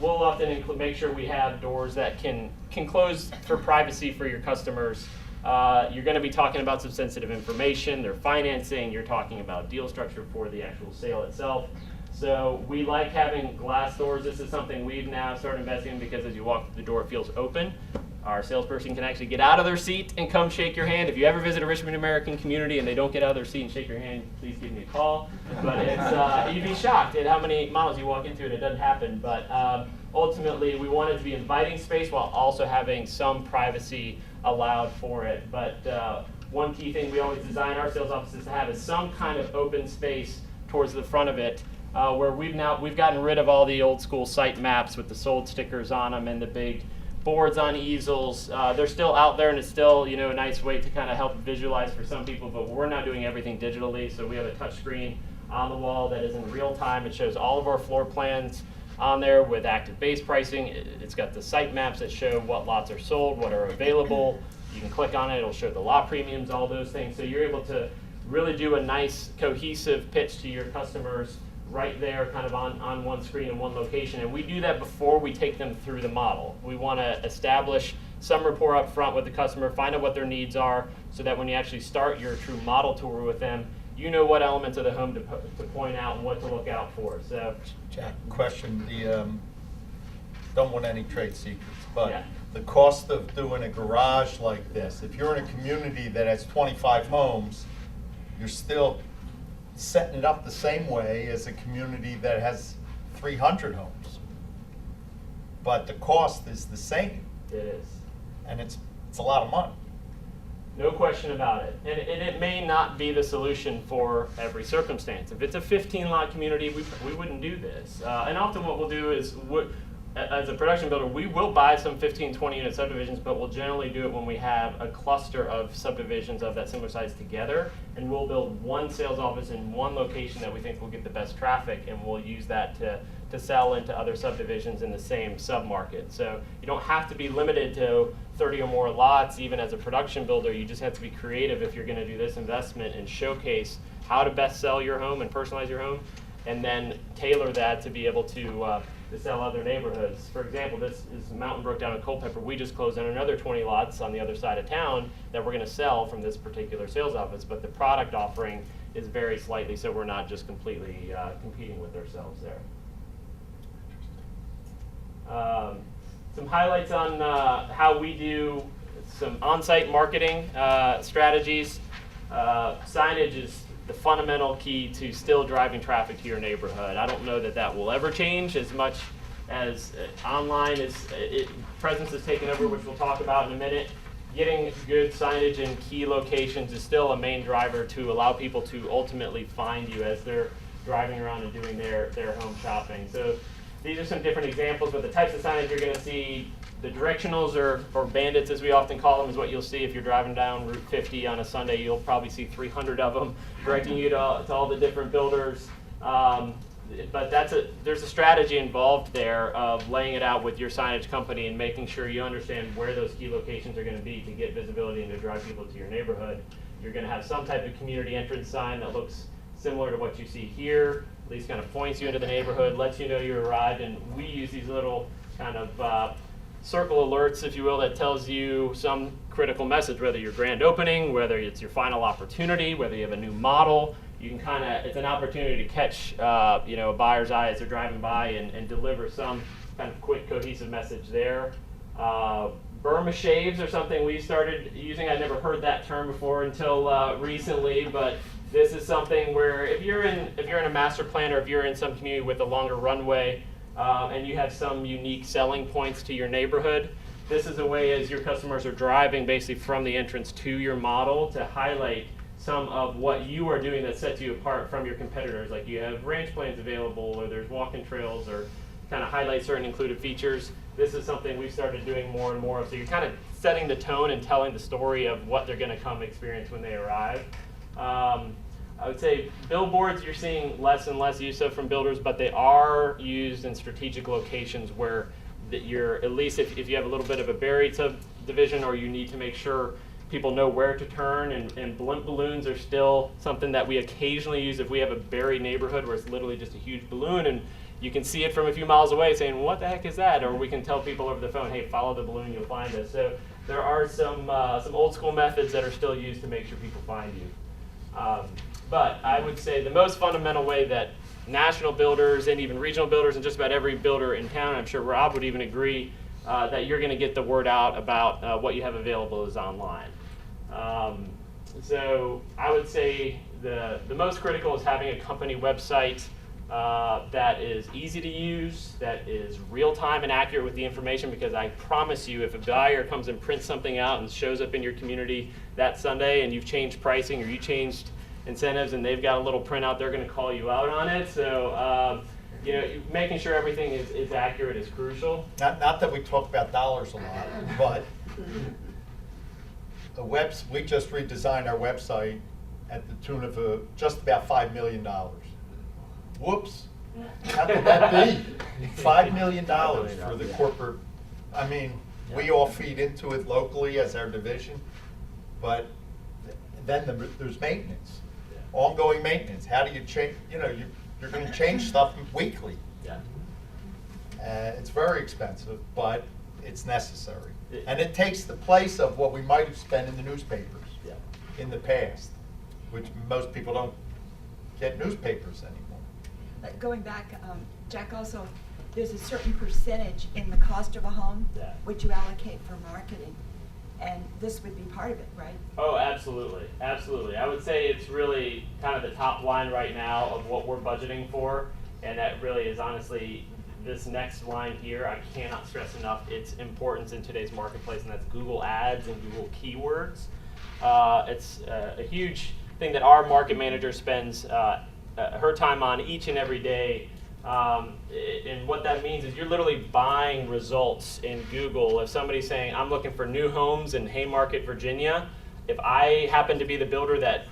we'll often make sure we have doors that can close for privacy for your customers. You're going to be talking about some sensitive information, their financing, you're talking about deal structure for the actual sale itself. So we like having glass doors. This is something we've now started investing in because as you walk through the door, it feels open. Our salesperson can actually get out of their seat and come shake your hand. If you ever visit a Richmond American community and they don't get out of their seat and shake your hand, please give me a call. But it's, you'd be shocked at how many models you walk into and it doesn't happen. But ultimately, we want it to be inviting space while also having some privacy allowed for it. But one key thing we always design our sales offices to have is some kind of open space towards the front of it, where we've gotten rid of all the old school site maps with the sold stickers on them and the big boards on easels. They're still out there, and it's still a nice way to kind of help visualize for some people, but we're not doing everything digitally. So we have a touch screen on the wall that is in real time. It shows all of our floor plans on there with active base pricing. It's got the site maps that show what lots are sold, what are available. You can click on it, it'll show the lot premiums, all those things. So you're able to really do a nice cohesive pitch to your customers right there, kind of on one screen in one location. And we do that before we take them through the model. We want to establish some rapport up front with the customer, find out what their needs are, so that when you actually start your true model tour with them, you know what elements of the home to point out and what to look out for. So, Jack, question, don't want any trade secrets, but yeah. The cost of doing a garage like this, if you're in a community that has 25 homes, you're still setting it up the same way as a community that has 300 homes. But the cost is the same. It is. And it's a lot of money. No question about it. And it may not be the solution for every circumstance. If it's a 15-lot community, we wouldn't do this. And often what we'll do is, as a production builder, we will buy some 15, 20-unit subdivisions, but we'll generally do it when we have a cluster of subdivisions of that similar size together, and we'll build one sales office in one location that we think will get the best traffic, and we'll use that to sell into other subdivisions in the same submarket. So you don't have to be limited to 30 or more lots, even as a production builder. You just have to be creative if you're going to do this investment and showcase how to best sell your home and personalize your home, and then tailor that to be able to sell other neighborhoods. For example, this is Mountain Brook down in Culpeper. We just closed on another 20 lots on the other side of town that we're going to sell from this particular sales office, but the product offering is very slightly, so we're not just completely competing with ourselves there. Some highlights on how we do some on-site marketing strategies. Signage is the fundamental key to still driving traffic to your neighborhood. I don't know that will ever change as much as online presence is taken over, which we'll talk about in a minute. Getting good signage in key locations is still a main driver to allow people to ultimately find you as they're driving around and doing their home shopping. So these are some different examples, but the types of signage you're going to see. The directionals, or bandits as we often call them, is what you'll see if you're driving down Route 50 on a Sunday. You'll probably see 300 of them directing you to all the different builders. But there's a strategy involved there of laying it out with your signage company and making sure you understand where those key locations are going to be to get visibility and to drive people to your neighborhood. You're going to have some type of community entrance sign that looks similar to what you see here, at least kind of points you into the neighborhood, lets you know you arrived, and we use these little kind of circle alerts, if you will, that tells you some critical message, whether your grand opening, whether it's your final opportunity, whether you have a new model. You can it's an opportunity to catch a buyer's eye as they're driving by and deliver some kind of quick, cohesive message there. Burma shaves are something we started using. I never heard that term before until recently, but this is something where if you're in a master plan, or if you're in some community with a longer runway, and you have some unique selling points to your neighborhood, this is a way as your customers are driving basically from the entrance to your model to highlight some of what you are doing that sets you apart from your competitors. Like you have ranch plans available, or there's walking trails, or kind of highlight certain included features. This is something we've started doing more and more. So you're kind of setting the tone and telling the story of what they're going to come experience when they arrive. I would say billboards you're seeing less and less use of from builders, but they are used in strategic locations where you're, at least if you have a little bit of a buried subdivision, or you need to make sure people know where to turn, and blimp balloons are still something that we occasionally use if we have a buried neighborhood where it's literally just a huge balloon and you can see it from a few miles away saying, what the heck is that? Or we can tell people over the phone, hey, follow the balloon, you'll find us. So there are some old school methods that are still used to make sure people find you. But I would say the most fundamental way that national builders and even regional builders and just about every builder in town. I'm sure Rob would even agree that you're going to get the word out about what you have available is online. So I would say the most critical is having a company website that is easy to use, that is real-time and accurate with the information, because I promise you, if a buyer comes and prints something out and shows up in your community that Sunday and you've changed pricing or you changed incentives and they've got a little printout, they're going to call you out on it. So you know, making sure everything is accurate is crucial. Not that we talk about dollars a lot, but we just redesigned our website at the tune of just about $5 million. Whoops. How could that be? $5 million for the corporate. I mean, we all feed into it locally as our division, but then there's maintenance, ongoing maintenance. How do you change? You know, you're going to change stuff weekly. Yeah. It's very expensive, but it's necessary. And it takes the place of what we might have spent in the newspapers in the past, which most people don't get newspapers anymore. Going back, Jack, also, there's a certain percentage in the cost of a home which you allocate for marketing, and this would be part of it, right? Oh, absolutely, absolutely. I would say it's really kind of the top line right now of what we're budgeting for, and that really is honestly this next line here. I cannot stress enough its importance in today's marketplace, and that's Google Ads and Google Keywords. It's a huge thing that our market manager spends her time on each and every day. And what that means is you're literally buying results in Google. If somebody's saying, I'm looking for new homes in Haymarket, Virginia, if I happen to be the builder that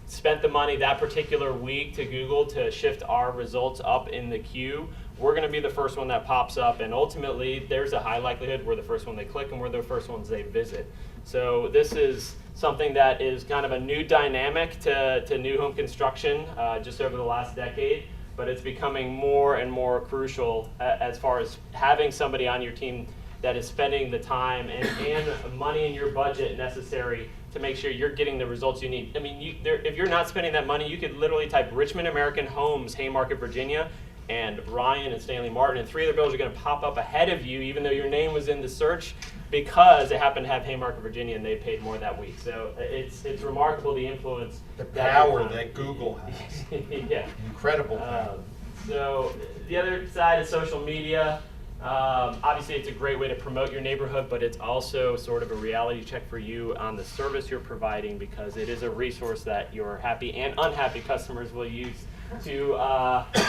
spent the money that particular week to Google to shift our results up in the queue, we're going to be the first one that pops up, and ultimately there's a high likelihood we're the first one they click and we're the first ones they visit. So this is something that is kind of a new dynamic to new home construction just over the last decade, but it's becoming more and more crucial as far as having somebody on your team that is spending the time and money in your budget necessary to make sure you're getting the results you need. I mean, if you're not spending that money, you could literally type Richmond American Homes, Haymarket, Virginia, and Ryan and Stanley Martin, and 3 other builders are going to pop up ahead of you, even though your name was in the search, because they happen to have Haymarket, Virginia, and they paid more that week. So it's remarkable the influence. The power that Google has. Yeah. Incredible power. So the other side is social media. Obviously, it's a great way to promote your neighborhood, but it's also sort of a reality check for you on the service you're providing, because it is a resource that your happy and unhappy customers will use to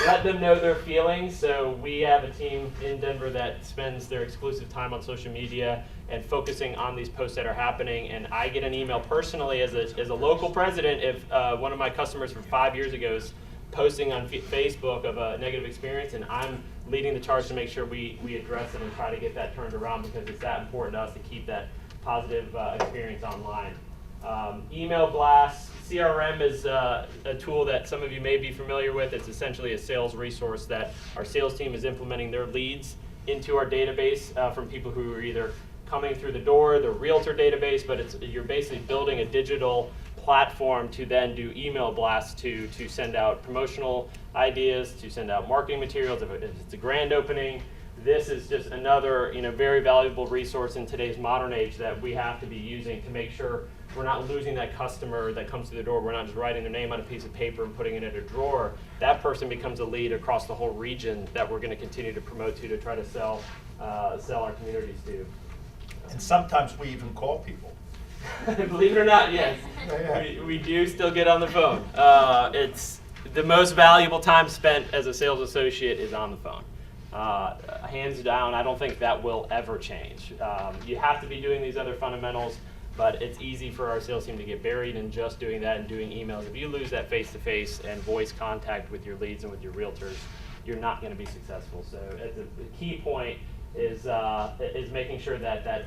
let them know their feelings. So we have a team in Denver that spends their exclusive time on social media and focusing on these posts that are happening. And I get an email personally as a local president if one of my customers from 5 years ago is posting on Facebook of a negative experience, and I'm leading the charge to make sure we address it and try to get that turned around, because it's that important to us to keep that positive experience online. Email blasts. CRM is a tool that some of you may be familiar with. It's essentially a sales resource that our sales team is implementing their leads into our database from people who are either coming through the door, the realtor database, but you're basically building a digital platform to then do email blasts to send out promotional ideas, to send out marketing materials if it's a grand opening. This is just another very valuable resource in today's modern age that we have to be using to make sure we're not losing that customer that comes through the door. We're not just writing their name on a piece of paper and putting it in a drawer. That person becomes a lead across the whole region that we're going to continue to promote to try to sell our communities to. And sometimes we even call people. Believe it or not, yes. We do still get on the phone. It's the most valuable time spent as a sales associate is on the phone. Hands down, I don't think that will ever change. You have to be doing these other fundamentals, but it's easy for our sales team to get buried in just doing that and doing emails. If you lose that face-to-face and voice contact with your leads and with your realtors, you're not going to be successful. So the key point is making sure that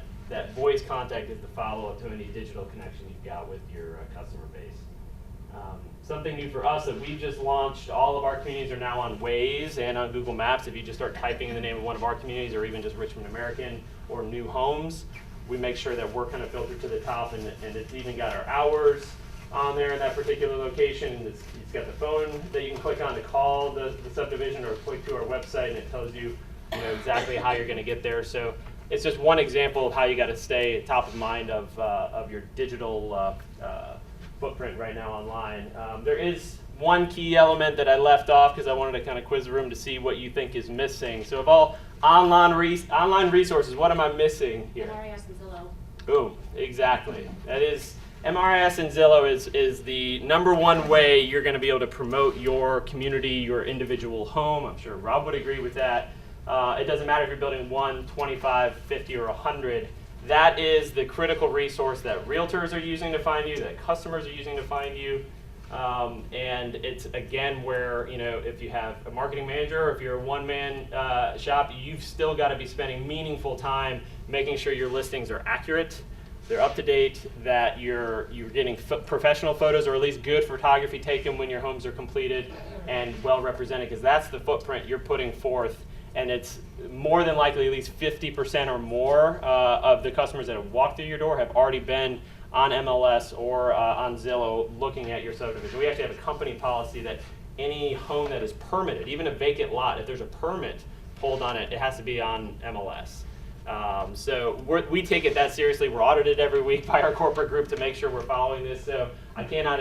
voice contact is the follow-up to any digital connection you've got with your customer base. Something new for us that we've just launched, all of our communities are now on Waze and on Google Maps. If you just start typing in the name of one of our communities, or even just Richmond American or New Homes, we make sure that we're kind of filtered to the top, and it's even got our hours, on there in that particular location. It's got the phone that you can click on to call the subdivision, or click to our website, and it tells you, exactly how you're going to get there. So it's just one example of how you got to stay top of mind of your digital footprint right now online. There is one key element that I left off because I wanted to kind of quiz the room to see what you think is missing. So of all online resources, what am I missing here? MRIS and Zillow. Boom, exactly. That is, MRIS and Zillow is the number one way you're going to be able to promote your community, your individual home. I'm sure Rob would agree with that. It doesn't matter if you're building 1, 25, 50, or 100. That is the critical resource that realtors are using to find you, that customers are using to find you. And it's, again, where, if you have a marketing manager, or if you're a one-man shop, you've still got to be spending meaningful time making sure your listings are accurate, they're up to date, that you're getting professional photos, or at least good photography taken when your homes are completed and well represented, because that's the footprint you're putting forth. And it's more than likely at least 50% or more of the customers that have walked through your door have already been on MLS or on Zillow looking at your subdivision. We actually have a company policy that any home that is permitted, even a vacant lot, if there's a permit pulled on it, it has to be on MLS. So we take it that seriously. We're audited every week by our corporate group to make sure we're following this. So I cannot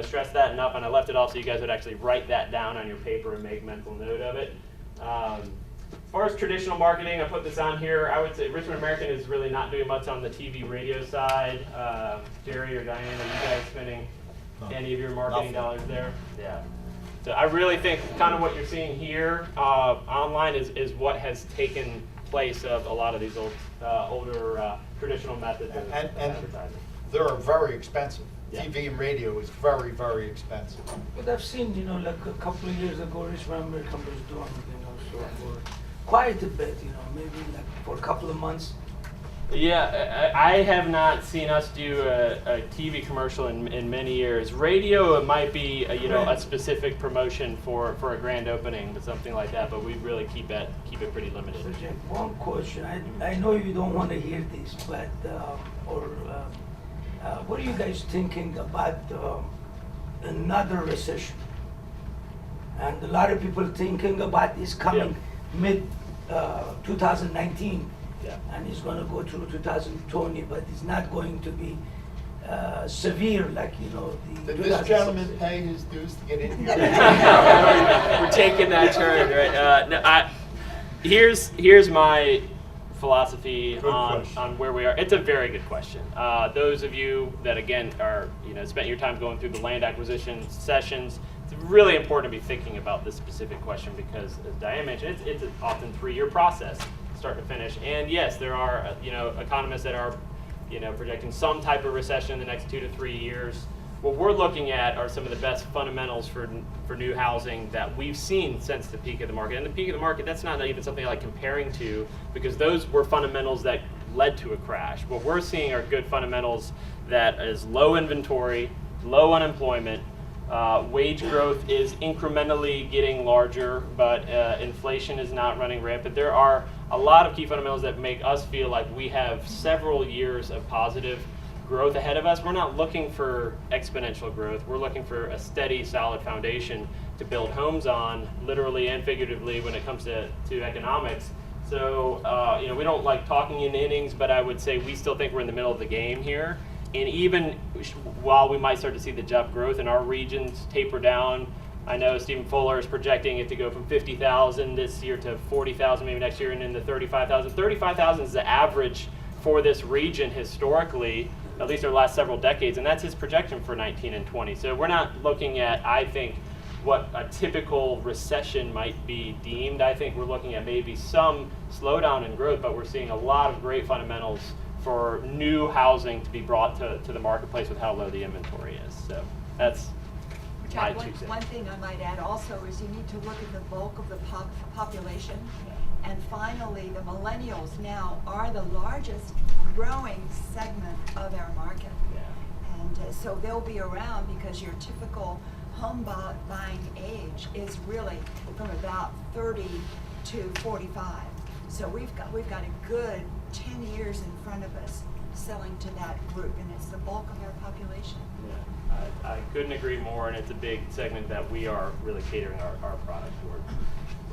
stress that enough, and I left it off so you guys would actually write that down on your paper and make mental note of it. As far as traditional marketing, I put this on here. I would say Richmond American is really not doing much on the TV radio side. Jerry or Diane, are you guys spending any of your marketing dollars there? Yeah. So I really think kind of what you're seeing here online is what has taken place of a lot of these older traditional methods of advertising. They're very expensive. Yeah. TV and radio is very, very expensive. But I've seen, like a couple of years ago, Richmond American was doing, so for quite a bit, maybe like for a couple of months. Yeah, I have not seen us do a TV commercial in many years. Radio, it might be a specific promotion for a grand opening, but something like that. But we really keep it pretty limited. So Jack, one question. I know you don't want to hear this, but what are you guys thinking about another recession? And a lot of people thinking about this coming mid 2019. Yeah. And it's going to go through 2020, but it's not going to be severe like the. Did this gentleman pay his dues to get in here? We're taking that turn, right? Here's my philosophy on where we are. It's a very good question. Those of you that again are spent your time going through the land acquisition sessions, it's really important to be thinking about this specific question because, as Diane mentioned, it's often 3-year process, start to finish. And yes, there are economists that are projecting some type of recession in the next 2 to 3 years. What we're looking at are some of the best fundamentals for new housing that we've seen since the peak of the market. And the peak of the market, that's not even something I like comparing to because those were fundamentals that led to a crash. What we're seeing are good fundamentals that is low inventory, low unemployment, wage growth is incrementally getting larger, but inflation is not running rampant. There are a lot of key fundamentals that make us feel like we have several years of positive growth ahead of us. We're not looking for exponential growth. We're looking for a steady, solid foundation to build homes on, literally and figuratively, when it comes to economics. So, we don't like talking in innings, but I would say we still think we're in the middle of the game here. And even while we might start to see the job growth in our regions taper down, I know Stephen Fuller is projecting it to go from 50,000 this year to 40,000 maybe next year and then to 35,000. 35,000 is the average for this region historically, at least over the last several decades, and that's his projection for 19 and 20. So we're not looking at, I think, what a typical recession might be deemed. I think we're looking at maybe some slowdown in growth, but we're seeing a lot of great fundamentals for new housing to be brought to the marketplace with how low the inventory is. So that's my 2 cents. One thing I might add also is you need to look at the bulk of the population. And finally, the millennials now are the largest growing segment of our market. Yeah. And so they'll be around because your typical home buying age is really from about 30 to 45. So we've got a good 10 years in front of us. selling to that group, and it's the bulk of our population. Yeah, I couldn't agree more, and it's a big segment that we are really catering our product toward.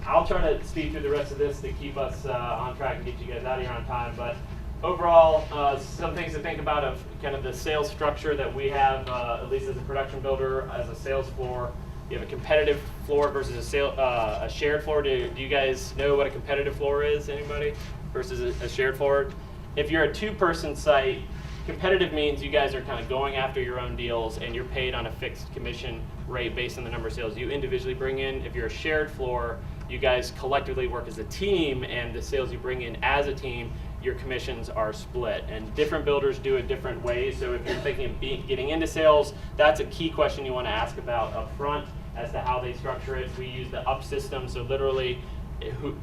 I'll try to speed through the rest of this to keep us on track and get you guys out of here on time, but overall, some things to think about of kind of the sales structure that we have, at least as a production builder, as a sales floor. You have a competitive floor versus a shared floor. Do you guys know what a competitive floor is, anybody? Versus a shared floor? If you're a two-person site, competitive means you guys are kind of going after your own deals and you're paid on a fixed commission rate based on the number of sales you individually bring in. If you're a shared floor, you guys collectively work as a team, and the sales you bring in as a team, your commissions are split. And different builders do it different ways. So if you're thinking of getting into sales, that's a key question you want to ask about up front as to how they structure it. We use the up system, so literally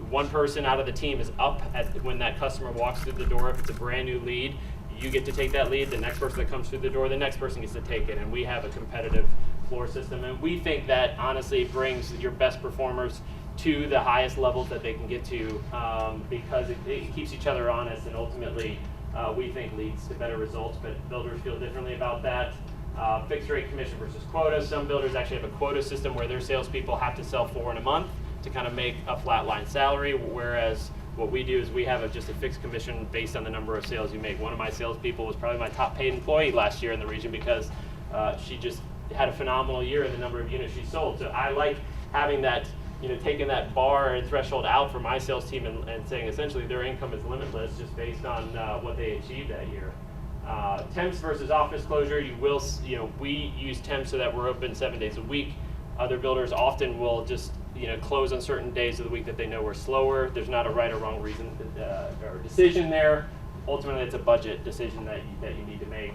one person out of the team is up when that customer walks through the door. If it's a brand new lead, you get to take that lead. The next person that comes through the door, the next person gets to take it. And we have a competitive floor system. And we think that honestly brings your best performers to the highest levels that they can get to, because it keeps each other honest, and ultimately we think leads to better results, but builders feel differently about that. Fixed rate commission versus quota. Some builders actually have a quota system where their salespeople have to sell 4 in a month to kind of make a flat line salary, whereas what we do is we have just a fixed commission based on the number of sales you make. One of my salespeople was probably my top paid employee last year in the region because she just had a phenomenal year in the number of units she sold. So I like having that, taking that bar and threshold out for my sales team and saying essentially their income is limitless just based on what they achieved that year. Temps versus office closure, we use temps so that we're open 7 days a week. Other builders often will just close on certain days of the week that they know we're slower. There's not a right or wrong reason or decision there. Ultimately, it's a budget decision that you need to make.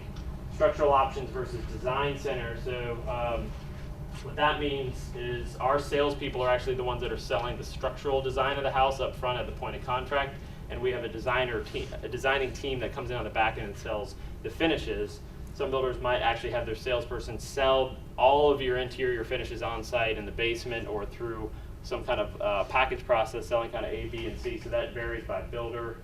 Structural options versus design center. So what that means is our salespeople are actually the ones that are selling the structural design of the house up front at the point of contract, and we have a designing team that comes in on the back end and sells the finishes. Some builders might actually have their salesperson sell all of your interior finishes on site in the basement or through some kind of package process, selling kind of A, B, and C. So that varies by builder.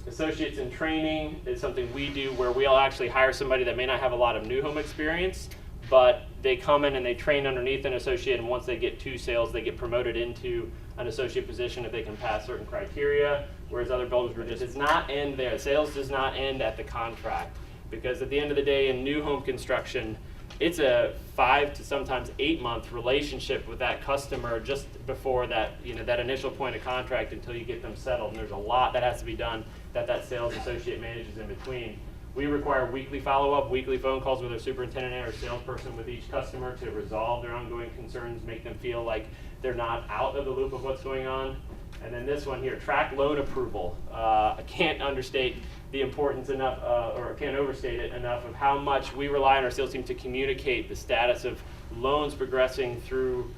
Associates in training is something we do where we'll actually hire somebody that may not have a lot of new home experience, but they come in and they train underneath an associate, and once they get 2 sales, they get promoted into an associate position if they can pass certain criteria, whereas other builders it does not end there. Sales does not end at the contract, because at the end of the day in new home construction, it's a 5 to sometimes 8 month relationship with that customer just before that, that initial point of contract until you get them settled. And there's a lot that has to be done that sales associate manages in between. We require weekly follow-up, weekly phone calls with our superintendent and our salesperson with each customer to resolve their ongoing concerns, make them feel like they're not out of the loop of what's going on. And then this one here, track loan approval. I can't understate the importance enough, or can't overstate it enough, of how much we rely on our sales team to communicate the status of loans progressing through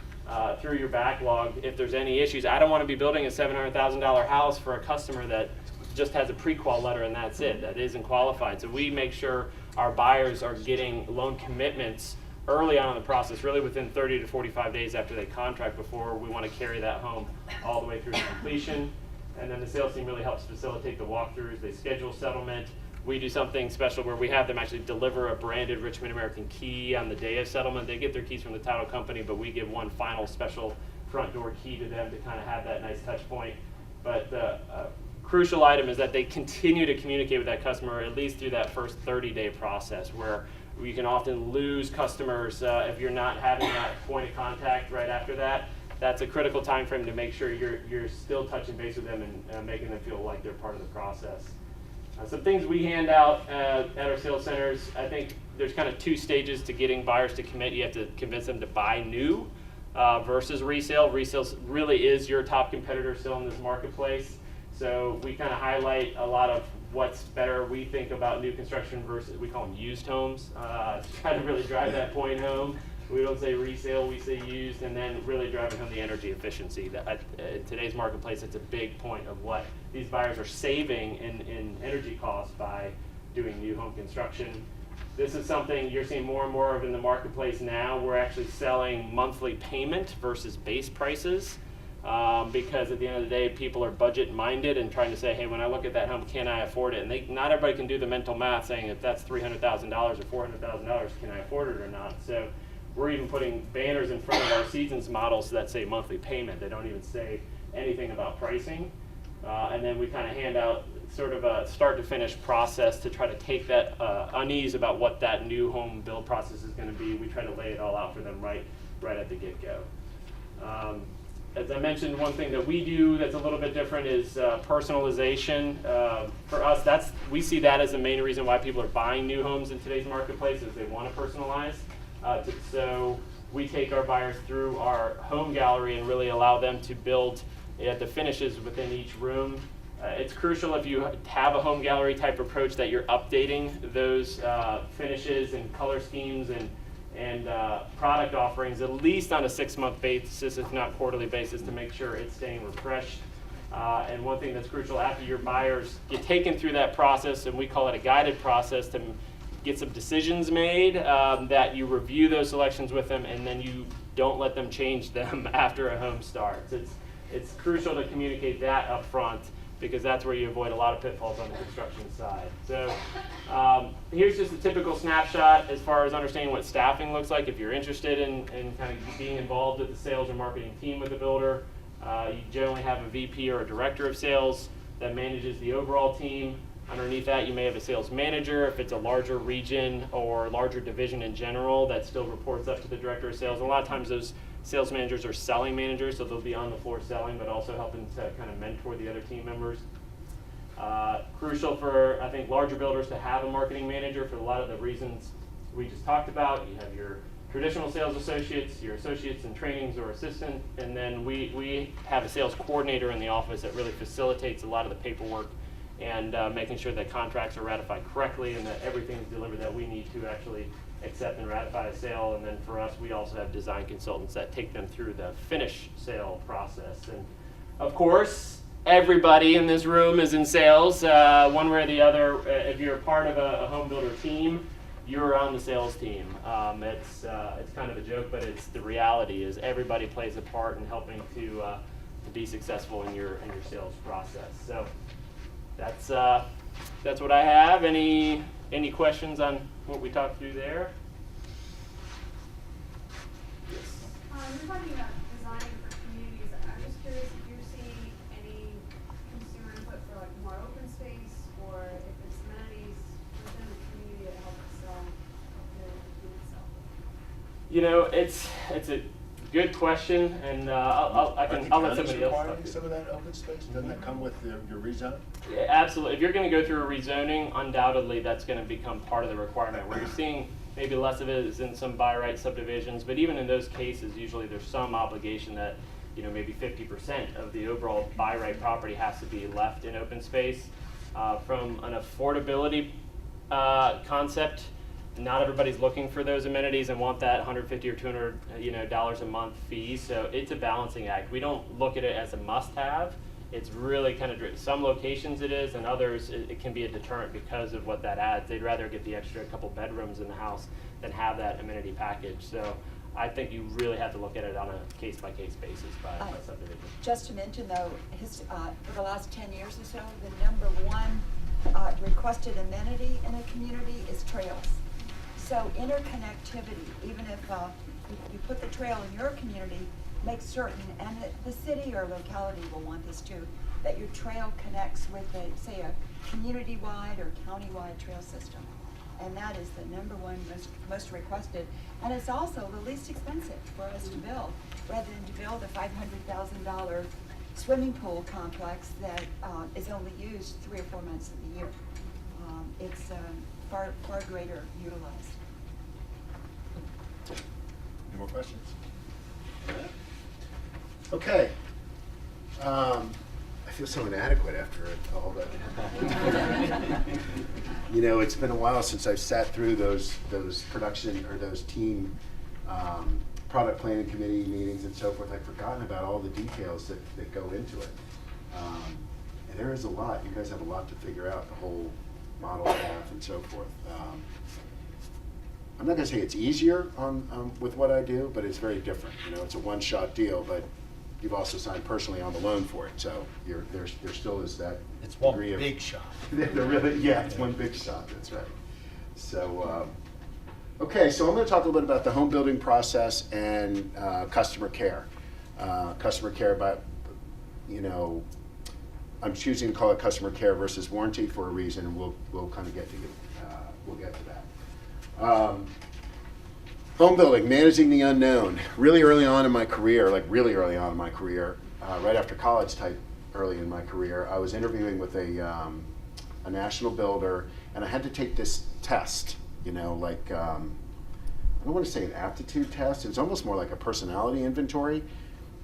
your backlog. If there's any issues, I don't want to be building a $700,000 house for a customer that just has a pre-qual letter and that's it, that isn't qualified. So we make sure our buyers are getting loan commitments early on in the process, really within 30 to 45 days after they contract, before we want to carry that home all the way through to completion. And then the sales team really helps facilitate the walkthroughs. They schedule settlement. We do something special where we have them actually deliver a branded Richmond American key on the day of settlement. They get their keys from the title company, but we give one final special front door key to them to kind of have that nice touch point. But the crucial item is that they continue to communicate with that customer at least through that first 30-day process, where you can often lose customers if you're not having that point of contact right after that. That's a critical time frame to make sure you're still touching base with them and making them feel like they're part of the process. Some things we hand out at our sales centers, I think there's kind of 2 stages to getting buyers to commit. You have to convince them to buy new versus resale. Resale really is your top competitor still in this marketplace. So we kind of highlight a lot of what's better we think about new construction versus, we call them used homes, to try to really drive that point home. We don't say resale, we say used, and then really driving home the energy efficiency. In today's marketplace, it's a big point of what these buyers are saving in energy costs by doing new home construction. This is something you're seeing more and more of in the marketplace now. We're actually selling monthly payment versus base prices. because at the end of the day, people are budget minded and trying to say, hey, when I look at that home, can I afford it? And not everybody can do the mental math saying if that's $300,000 or $400,000, can I afford it or not? So we're even putting banners in front of our seasons models that say monthly payment. They don't even say anything about pricing. And then we kind of hand out sort of a start to finish process to try to take that unease about what that new home build process is going to be. We try to lay it all out for them right at the get-go. As I mentioned, one thing that we do that's a little bit different is personalization. For us, we see that as the main reason why people are buying new homes in today's marketplace, is they want to personalize. So we take our buyers through our home gallery and really allow them to build at the finishes within each room. It's crucial if you have a home gallery type approach that you're updating those finishes and color schemes and product offerings at least on a 6-month basis, if not quarterly basis, to make sure it's staying refreshed. And one thing that's crucial after your buyers get taken through that process, and we call it a guided process, to get some decisions made, that you review those selections with them and then you don't let them change them after a home starts. It's crucial to communicate that up front, because that's where you avoid a lot of pitfalls on the construction side. So here's just a typical snapshot as far as understanding what staffing looks like. If you're interested in kind of being involved with the sales or marketing team with the builder, you generally have a VP or a director of sales that manages the overall team. Underneath that, you may have a sales manager if it's a larger region or larger division in general that still reports up to the director of sales. A lot of times those sales managers are selling managers, so they'll be on the floor selling, but also helping to kind of mentor the other team members. Crucial for, I think, larger builders to have a marketing manager for a lot of the reasons we just talked about. You have your traditional sales associates, your associates in trainings or assistant, and then we have a sales coordinator in the office that really facilitates a lot of the paperwork and making sure that contracts are ratified correctly and that everything is delivered that we need to actually accept and ratify a sale. And then for us, we also have design consultants that take them through the finish sale process. And of course, everybody in this room is in sales, one way or the other. If you're a part of a home builder team, you're on the sales team. It's kind of a joke, but it's the reality is everybody plays a part in helping to be successful in your sales process. So that's what I have. Any questions on what we talked through there? Yes. You're talking about designing for communities. I'm just curious if you're seeing any consumer input for like more open space, or if it's amenities within the community that help sell the unit itself. You know, it's a good question, and I'll let somebody else talk to it. Some of that open space, doesn't that come with your rezone? Yeah, absolutely. If you're going to go through a rezoning, undoubtedly that's going to become part of the requirement. Where you're seeing maybe less of it is in some by right subdivisions, but even in those cases, usually there's some obligation that, you know, maybe 50% of the overall by right property has to be left in open space. From an affordability concept, not everybody's looking for those amenities and want that $150 or $200 dollars a month fee. So it's a balancing act. We don't look at it as a must-have. It's really kind of some locations it is, and others it can be a deterrent because of what that adds. They'd rather get the extra couple bedrooms in the house than have that amenity package. So I think you really have to look at it on a case-by-case basis by subdivision. Just to mention though, for the last 10 years or so, the number one requested amenity in a community is trails. So interconnectivity, even if you put the trail in your community, make certain, and the city or locality will want this too, that your trail connects with say a community-wide or county-wide trail system. And that is the number one most requested. And it's also the least expensive for us to build, rather than to build a $500,000 swimming pool complex that is only used 3 or 4 months of the year. It's far greater utilized. Any more questions? Okay. I feel so inadequate after all that. You know, it's been a while since I've sat through those production or those team product planning committee meetings and so forth. I've forgotten about all the details that go into it. And there is a lot. You guys have a lot to figure out, the whole model path and so forth. I'm not going to say it's easier with what I do, but it's very different. You know, it's a one-shot deal, but you've also signed personally on the loan for it, so there still is that It's one degree of. big shot. It's one big shot, that's right. So, okay, so I'm gonna talk a little bit about the home building process and customer care. Customer care about, I'm choosing to call it customer care versus warranty for a reason, and we'll kind of get to that. Home building, managing the unknown. Really early on in my career, right after college type early in my career, I was interviewing with a national builder, and I had to take this test, I don't want to say an aptitude test, it was almost more like a personality inventory.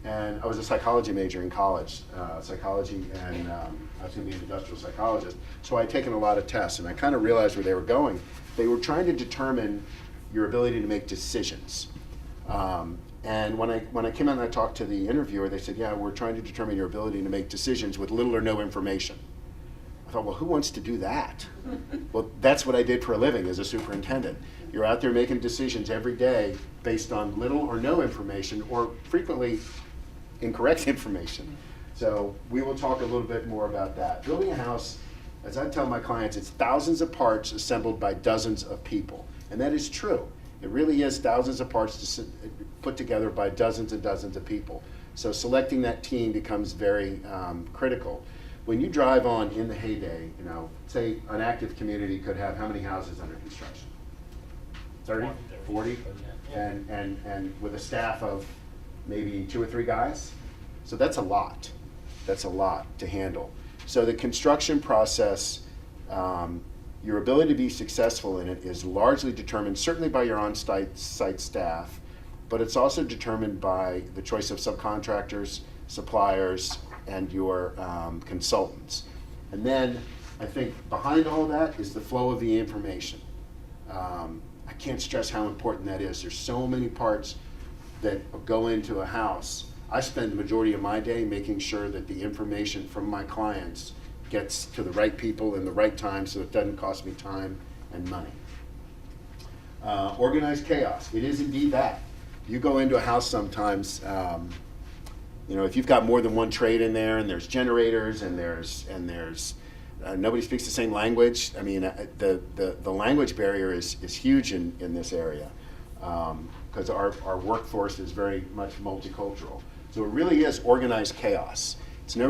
And I was a psychology major in college, psychology, and I was going to be an industrial psychologist. So I had taken a lot of tests, and I kind of realized where they were going. They were trying to determine your ability to make decisions. And when I came out and I talked to the interviewer, they said, yeah, we're trying to determine your ability to make decisions with little or no information. I thought, well, who wants to do that? Well, that's what I did for a living as a superintendent. You're out there making decisions every day based on little or no information, or frequently incorrect information. So we will talk a little bit more about that. Building a house, as I tell my clients, it's thousands of parts assembled by dozens of people. And that is true. It really is thousands of parts put together by dozens and dozens of people. So selecting that team becomes very critical. When you drive on in the heyday, say an active community could have how many houses under construction? 30, 40, and with a staff of maybe 2 or 3 guys. So that's a lot. That's a lot to handle. So the construction process, your ability to be successful in it is largely determined certainly by your on-site staff, but it's also determined by the choice of subcontractors, suppliers, and your consultants. And then I think behind all that is the flow of the information. I can't stress how important that is. There's so many parts that go into a house. I spend the majority of my day making sure that the information from my clients gets to the right people in the right time so it doesn't cost me time and money. Organized chaos. It is indeed that. You go into a house sometimes, if you've got more than one trade in there, and there's generators, and there's nobody speaks the same language. I mean, the language barrier is huge in this area because our workforce is very much multicultural. So it really is organized chaos. It's no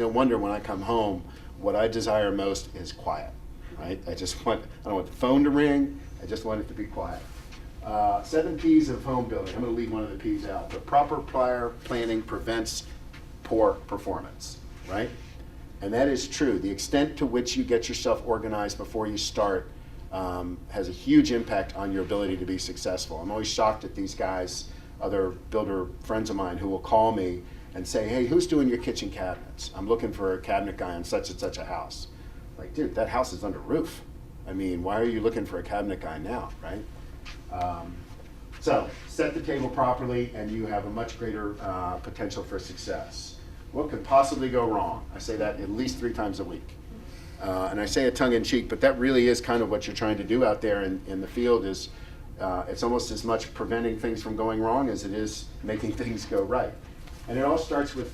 wonder when I come home, what I desire most is quiet, right? I don't want the phone to ring, I just want it to be quiet. 7 P's of home building. I'm going to leave one of the P's out. But proper prior planning prevents poor performance, right? And that is true. The extent to which you get yourself organized before you start has a huge impact on your ability to be successful. I'm always shocked at these guys, other builder friends of mine, who will call me and say, hey, who's doing your kitchen cabinets? I'm looking for a cabinet guy on such and such a house. Like, dude, that house is under roof. I mean, why are you looking for a cabinet guy now, right? So set the table properly and you have a much greater potential for success. What could possibly go wrong? I say that at least 3 times a week. And I say it tongue in cheek, but that really is kind of what you're trying to do out there in the field is it's almost as much preventing things from going wrong as it is making things go right. And it all starts with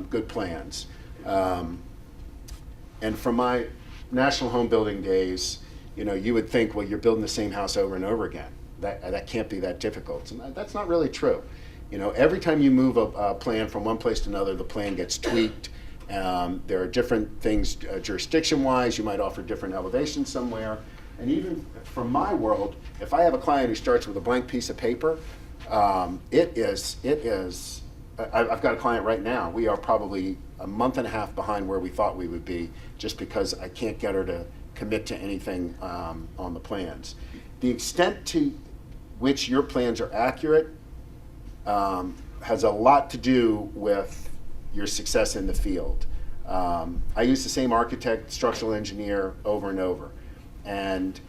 good plans. And from my national home building days, you would think, well, you're building the same house over and over again. That can't be that difficult. And that's not really true. Every time you move a plan from one place to another, the plan gets tweaked. There are different things jurisdiction-wise. You might offer different elevations somewhere. And even from my world, if I have a client who starts with a blank piece of paper, I've got a client right now. We are probably a month and a half behind where we thought we would be just because I can't get her to commit to anything on the plans. The extent to which your plans are accurate has a lot to do with your success in the field. I use the same architect, structural engineer over and over. And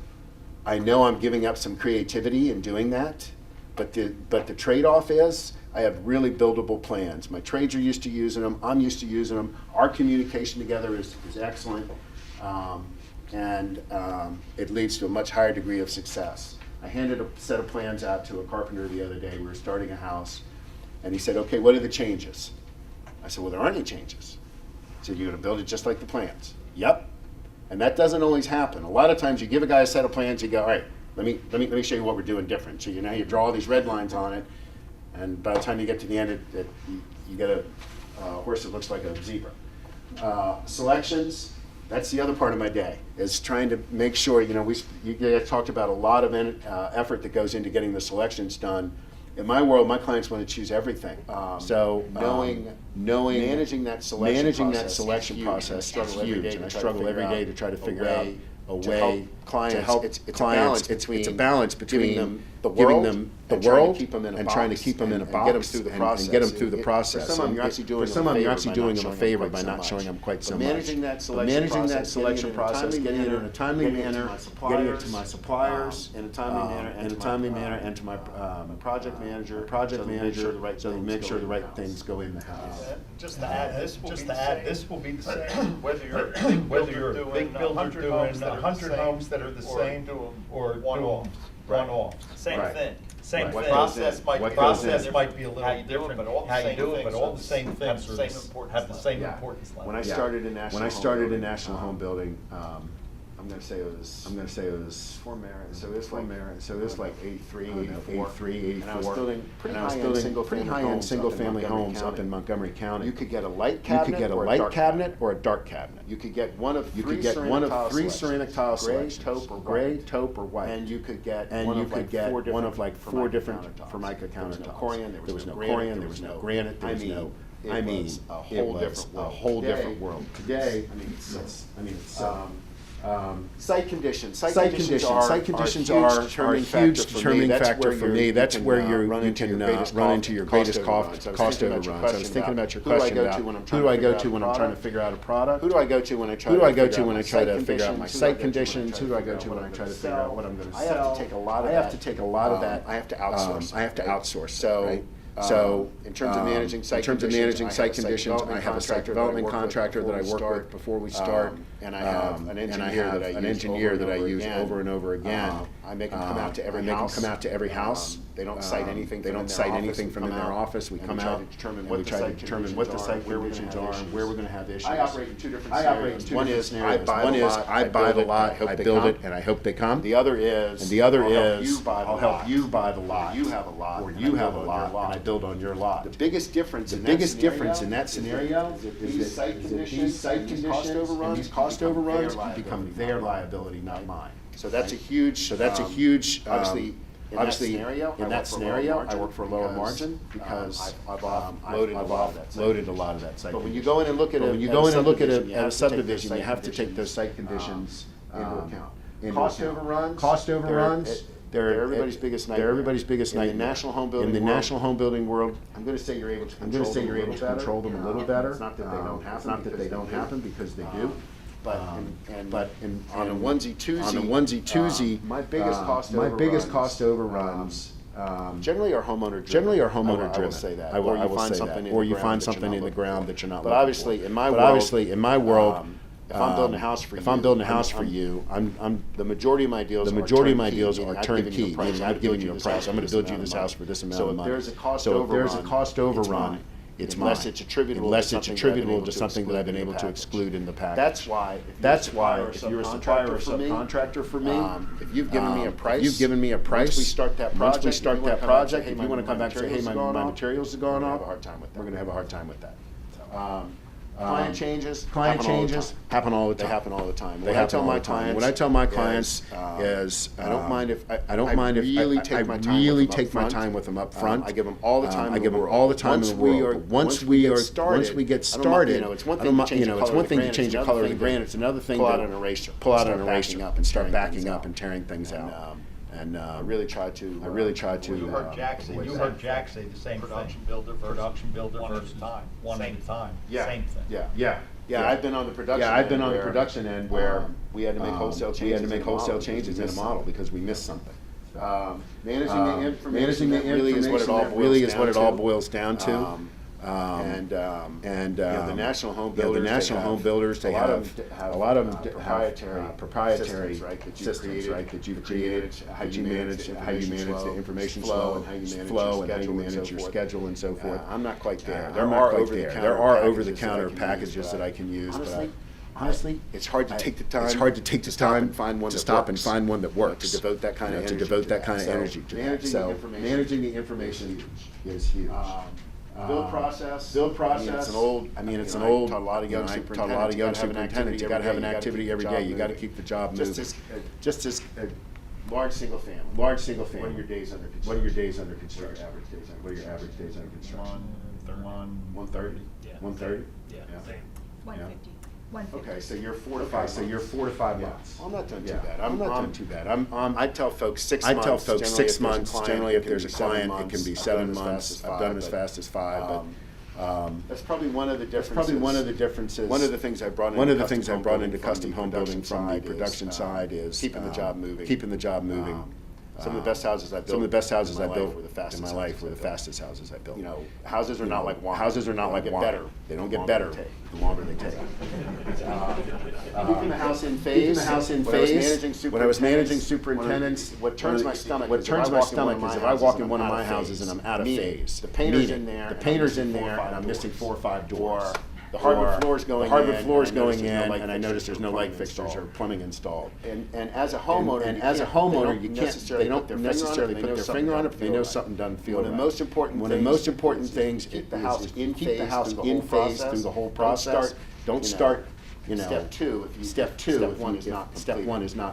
I know I'm giving up some creativity in doing that, but the trade-off is I have really buildable plans. My trades are used to using them, I'm used to using them, our communication together is excellent, and it leads to a much higher degree of success. I handed a set of plans out to a carpenter the other day. We were starting a house, And he said, okay, what are the changes? I said, well, there aren't any changes. He said, you're gonna build it just like the plans. Yep. And that doesn't always happen. A lot of times you give a guy a set of plans, you go, all right, let me show you what we're doing different. So now you draw all these red lines on it, and by the time you get to the end, you get a horse that looks like a zebra. Selections, that's the other part of my day, is trying to make sure, you guys talked about a lot of effort that goes into getting the selections done. In my world, my clients want to choose everything. Knowing, managing that selection process is huge, and I struggle every day to try to figure out a way to help clients. It's a balance between giving them the world and trying to keep them in a box and get them through the process. For some of them, you're actually doing them a favor by not showing them quite so much. Managing that selection process, getting it in a timely manner, getting it to my suppliers in a timely manner, and to my project manager, so they make sure the right things go in the house. Just to add, this will be the same, whether you're a big builder doing 100 homes that are the same, or one-off. Same Right. thing. Same What thing. Process might be a little different, but all the same things have the same importance level. When I started in National Home Building, I'm gonna say it was for merit. So it was like 83, 84. And I was building pretty high-end single-family homes up in Montgomery County. You could get a light cabinet or a dark cabinet. You could get one of three ceramic tile selections, gray, taupe, or white. And you could get one of like four different Formica countertops. There was no corian, there was no granite, there was no. It was a whole different world. Today, site conditions. Site conditions are a huge determining factor for me. That's where you can run into your greatest cost overruns. I was thinking about your question about who do I go to when I'm trying to figure out a product? Who do I go to when I try to figure out my site conditions? Who do I go to when I try to figure out what I'm going to sell? I have to take a lot of that. I have to outsource. So in terms of managing site conditions, I have a site development contractor that I work with before we start, and I have an engineer that I use over and over again. I make them come out to every house. They don't cite anything from in their office. We come out and we try to determine what the site conditions are and where we're going to have issues. I operate in two different scenarios. One is I buy the lot, I build it, and I hope they come. The other is I'll help you buy the lot, or you have a lot, and I build on your lot. The biggest difference in that scenario is that these site conditions and these cost overruns become their liability, not mine. So that's a huge. Obviously, in that scenario, I work for a lower margin because I've offloaded a lot of that site. But when you go in and look at a subdivision, you have to take those site conditions into account. Cost overruns. They're everybody's biggest nightmare. In the national home building world, I'm going to say you're able to control them a little better. It's not that they don't happen, because they do. But on a onesie twosie, my biggest cost overruns generally are homeowner driven. I will say that. Or you find something in the ground that you're not. But obviously, in my world. If I'm building a house for you, the majority of my deals are turnkey, meaning I've given you a price. I'm going to build you this house for this amount of money. So if there's a cost overrun, it's mine. Unless it's attributable to something that I've been able to exclude in the package. That's why if you're a supplier or subcontractor for me, if you've given me a price, once we start that project, if you want to come back and say, hey, my materials have gone up, we're going to have a hard time with that. Client changes happen all the time. What I tell my clients is I don't mind if I really take my time with them up front. I give them all the time in the world. Once we get started, it's one thing to change the color of the granite. It's another thing to pull out an eraser and start backing up and tearing things out. And I really try to. You heard Jack say the same thing. Production builder versus one at a time. Yeah. Same thing. Yeah. I've been on the production end where we had to make wholesale changes in a model because we missed something. Managing the information really is what it all boils down to. And the national home builders, they have a lot of proprietary systems, right, that you've created, how you manage the information flow, and how you manage your schedule and so forth. I'm not quite there. There are over-the-counter packages that I can use, but honestly, it's hard to take the time. It's hard to take the time to stop and find one that works. To devote that kind of energy. To devote that kind of energy to that. So managing the information is huge. Build process. I mean, it's an old. Taught a lot of young superintendents. You got to have an activity every day. You got to keep the job moving. Just as large single family. What are your days under construction? What are your average days under construction? 130. Yeah. 130. Yeah. Yeah. 150. 150. Okay, so you're 4 to 5. So you're 4 to 5 months. I'm not doing too bad. I'm not doing too bad. I tell folks 6 months. I tell folks 6 months. Generally, if there's a client, it can be 7 months. I've done them as fast as 5. But that's probably one of the differences. One of the things I brought into custom home building from the production side is keeping the job moving. Some of the best houses I built were the fastest houses I built. You know, houses are not like wine. They don't get better the longer they take. Keeping the house in phase. When I was managing superintendents, what turns my stomach is if I walk in one of my houses and I'm out of phase. The painter's in there, and I'm missing 4 or 5 doors. The hardwood floor's going in, and I notice there's no light fixtures or plumbing installed. And as a homeowner, they don't necessarily put their finger on it, but they know something doesn't feel right. One of the most important things is keep the house in phase through the whole process. Don't start. Step two if one is not complete.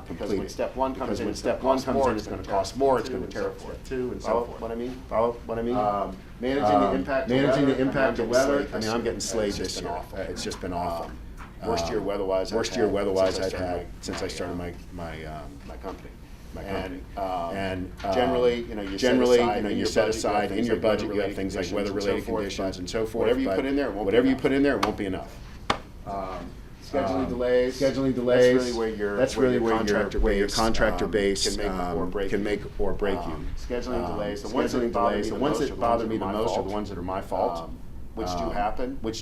Because when step one comes in, it's going to cost more. It's going to tear up step 2 and so forth. Follow what I mean? Managing the impact of weather. I mean, I'm getting slayed this year. It's just been awful. Worst year weather-wise I've had since I started my company. And generally, you set aside in your budget. You have things like weather-related conditions and so forth. Whatever you put in there, it won't be enough. Scheduling delays. That's really where your contractor base can make or break you. Scheduling delays. The ones that bother me the most are the ones that are my fault, which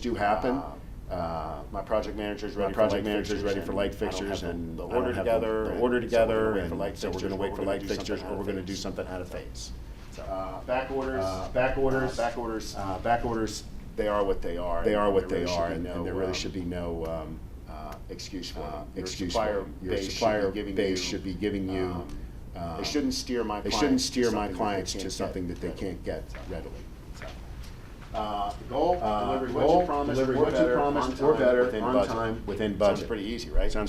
do happen. My project manager's ready for light fixtures, and the order together, and so we're going to wait for light fixtures, or we're going to do something out of phase. Back orders. They are what they are. And there really should be no excuse for them. Your supplier base should be giving you. They shouldn't steer my clients to something that they can't get readily. Goal: deliver what you promised or better on time within budget. Sounds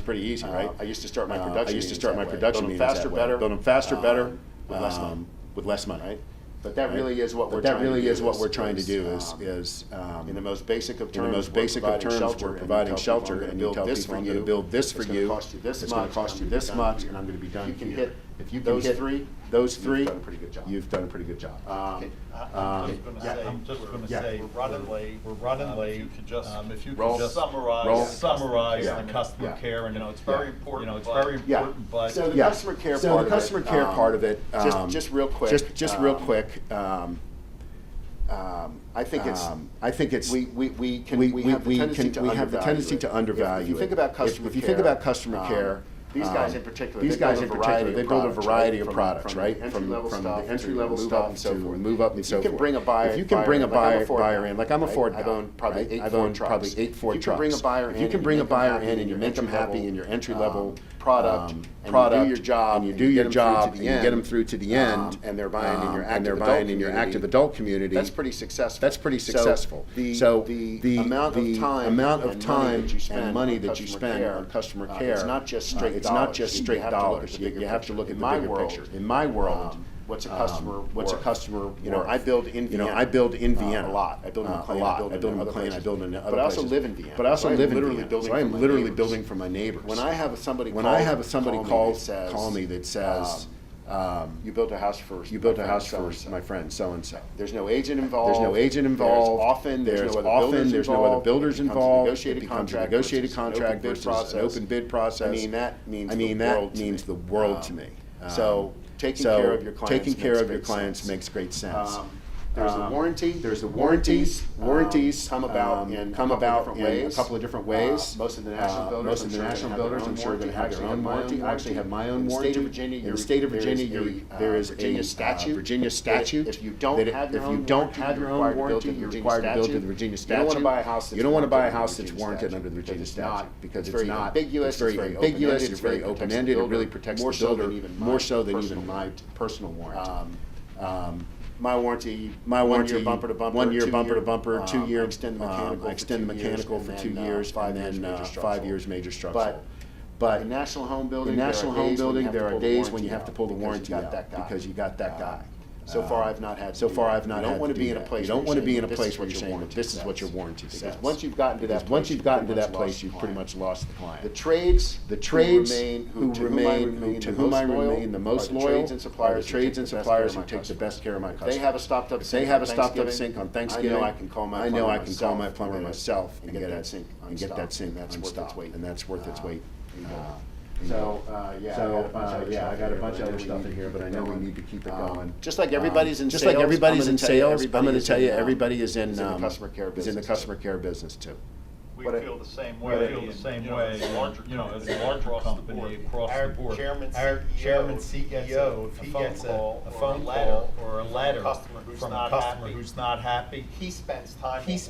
pretty easy, right? I used to start my production meetings that way. Build them faster, better, with less money. Right? But that really is what we're trying to do. Is in the most basic of terms, we're providing shelter, and you tell people I'm going to build this for you. It's going to cost you this much, and I'm going to be done. If you can hit those three, you've done a pretty good job. I'm just going to say, we're running late. If you could Roll. just summarize the customer care, and it's very important. But so the customer care part of it, just real quick. I think it's we have the tendency to undervalue. If you think about customer care. These guys in particular, they build a variety of products, right? From the entry-level stuff to move up and so forth. If you can bring a buyer in, like I'm a Ford guy, I've owned probably 8 Ford trucks. If you can bring a buyer in and you make them happy in your entry-level product, and you do your job, and you get them through to the end, and they're buying in your active adult community. That's pretty successful. So the amount of time and money that you spend on customer care, it's not just straight dollars. You have to look at the bigger picture. In my world, what's a customer? I build in Vienna a lot. I build in McLean. I build in other places. But I also live in Vienna. So I am literally building for my neighbors. When I have somebody call me that says, you built a house for my friend so and so. There's no agent involved. There's no other builders involved. It becomes a negotiated contract versus an open bid process. That means the world to me. So taking care of your clients makes great sense. There's a warranty. There's the warranties. Warranties come about in a couple of different ways. Most of the national builders, I'm sure, are going to have their own warranty. I actually have my own warranty. In the state of Virginia, there is a Virginia statute. If you don't have your own warranty, you're required to build to the Virginia statute. You don't want to buy a house that's warranted under the Virginia statute because it's not ambiguous. It's very ambiguous. It's very open-ended. It really protects the builder more so than even my personal warranty. My warranty, 1 year bumper to bumper, 2 year. I extend the mechanical for 2 years, and then 5 years major structural. But in national home building, there are days when you have to pull the warranty out because you got that guy. So far, I've not had. You don't want to be in a place. You don't want to be in a place where you're saying that this is what your warranty says. Because once you've gotten to that place, you've pretty much lost the client. The trades to whom I remain the most loyal are the trades and suppliers who take the best care of my customers. They have a stopped up sink on Thanksgiving. I know I can call my plumber myself and get that sink unstopped, and that's worth its weight. I got a bunch of other stuff in here, but I know we need to keep it going. Just like everybody's in sales, I'm going to tell you, everybody is in the customer care business too. We feel the same way. As a larger company across the board. Our chairman CEO, if he gets a phone call or a letter from a customer who's not happy, he spends time. He'll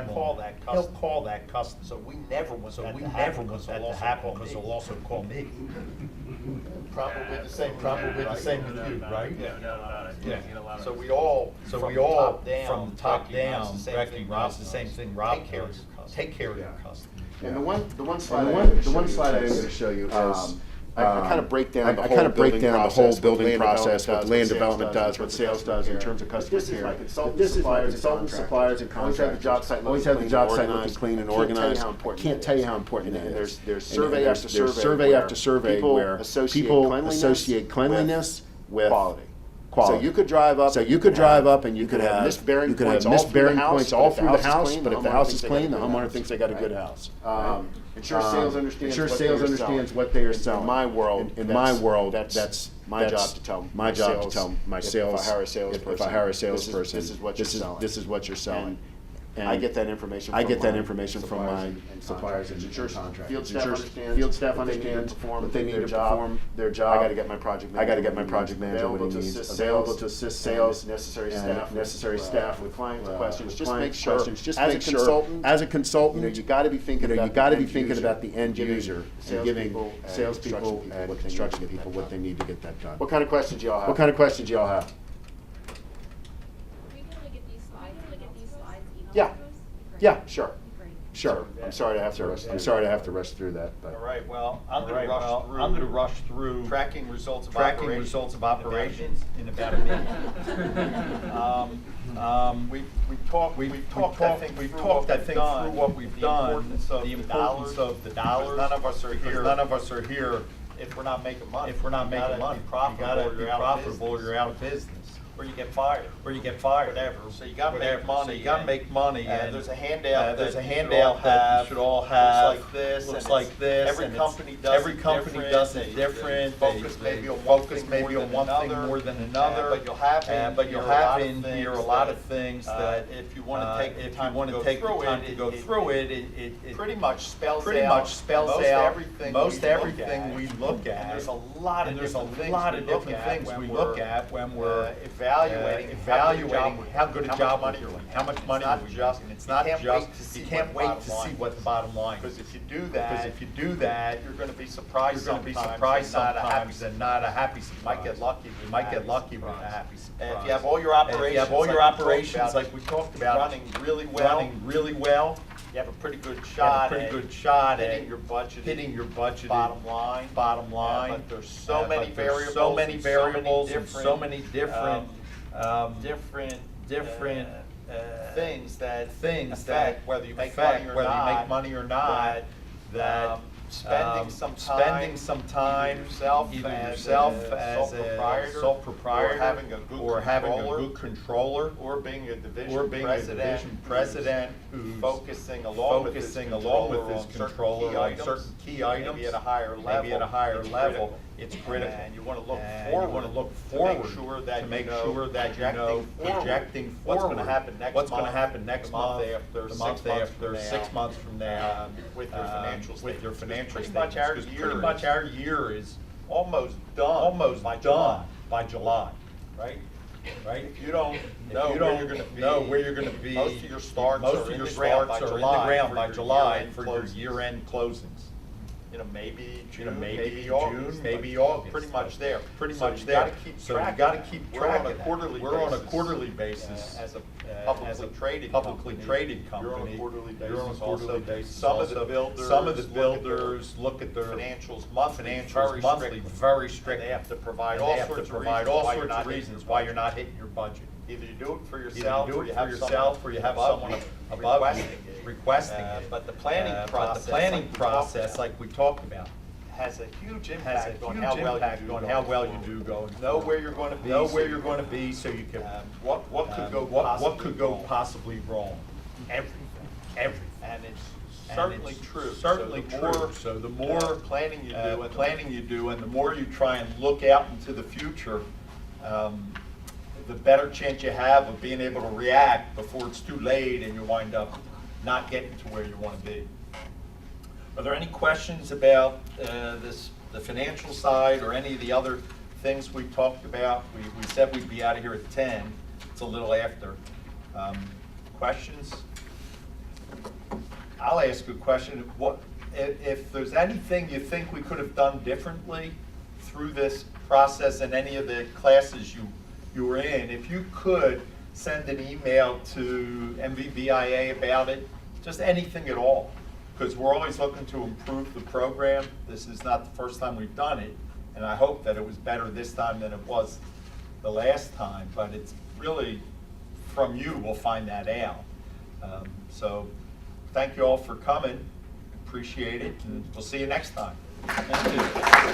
call that customer. So we never want that to happen because he'll also call me. Probably the same with you, right? Yeah. So we all from the top down recognize the same thing Rob carries. Take care of your customer. And the one slide I'm going to show you is I kind of break down the whole building process, what land development does, what sales does in terms of customer care. This is my consultants, suppliers, and contractors. Always have the job site looking clean and organized. I can't tell you how important it is. There's survey after survey where people associate cleanliness with quality. So you could drive up and you could have missed bearing points all through the house, but if the house is clean, the homeowner thinks they got a good house. Ensure sales understands what they are selling. In my world, that's my job to tell my sales. If I hire a salesperson, this is what you're selling. And I get that information from my suppliers and contractors. Field staff understands what they need to perform their job. I got to get my project manager what he needs. Available to assist sales, necessary staff with client questions. Just make sure. As a consultant, you got to be thinking about the end user and giving salespeople and construction people what they need to get that done. What kind of questions do y'all have? Yeah, sure. I'm sorry to have to rush through that. But. All right. Well, I'm going to rush through tracking results of operations in about a minute. We've talked. I think through what we've done. The importance of the dollars. None of us are here. If we're not making money, you got to be profitable or you're out of business. Or you get fired. Whatever. So you got to make money. There's a handout. That you should all have. Looks like this. Every company does it different. Focus maybe on one thing more than another. But you'll have in here a lot of things that if you want to take the time to go through it, it pretty much spells out most everything we look at. There's a lot of different things we look at when we're evaluating how good a job we're doing, how much money we're doing. It's not just, you can't wait to see what the bottom line is. Because if you do that, you're going to be surprised sometimes and not a happy surprise. You might get lucky with a happy surprise. If you have all your operations like we talked about running really well, you have a pretty good shot at hitting your budget bottom line. But there's so many variables and so many different things that affect whether you make money or not. That spending some time either yourself as a sole proprietor or having a good controller or being a division president who's focusing along with his controller on certain key items, maybe at a higher level, It's critical. And you want to look And forward. you want to look to forward make sure that to make you know, sure that you know, projecting forward what's going to happen next what's month, going to happen next the month month, after, the 6 month months after, from 6 now, months from now, with your financial with your statements. financial Pretty statements. much our 'Cause year pretty is much our year is almost done. almost by done July, by July, right? right? If you don't If know you where don't you're going to be, know where you're going to be, most of your starts most are of in your the ground starts by are in the July ground for by your July year-end for your closings. year-end closings. Maybe June, You know, maybe August, June, maybe but August. Pretty much but there. Pretty So much you there. gotta keep So track you of got to that. keep We're track on a of that. quarterly We're on a basis, quarterly basis as a publicly traded publicly company. traded You're on a company. quarterly You're on a basis quarterly also. basis. Some of the also. builders Some of the look at their builders look at their financials monthly, financials very monthly strictly. very And strictly. they have to provide And all they have sorts to of provide reasons all why you're sorts not of hitting reasons your why you're budget. not hitting your budget. Either you do it for Either yourself, you do or it you for have yourself, or you have above someone you above requesting you it. requesting it. But the planning process, like we talked about, has a huge has a impact on huge how well impact you do on going how well you forward. do going Know forward. where you're going to be. Know so where you you're can, going to be, so you can. what could go what could go wrong. possibly wrong? Everything. Everything. And it's And certainly it's true. Certainly so the true. more, So the more planning you do, and planning you do, and the more you try and look out into the future, the better chance you have of being able to react before it's too late and you wind up not getting to where you want to be. Are there any questions about the financial side, or any of the other things we talked about? We said we'd be out of here at 10. It's a little after. Questions? I'll ask a question. If there's anything you think we could have done differently through this process in any of the classes you were in, if you could send an email to MVBIA about it, just anything at all, because we're always looking to improve the program. This is not the first time we've done it, and I hope that it was better this time than it was the last time, but it's really from you we'll find that out. So thank you all for coming. Appreciate it, and we'll see you next time. Thank you.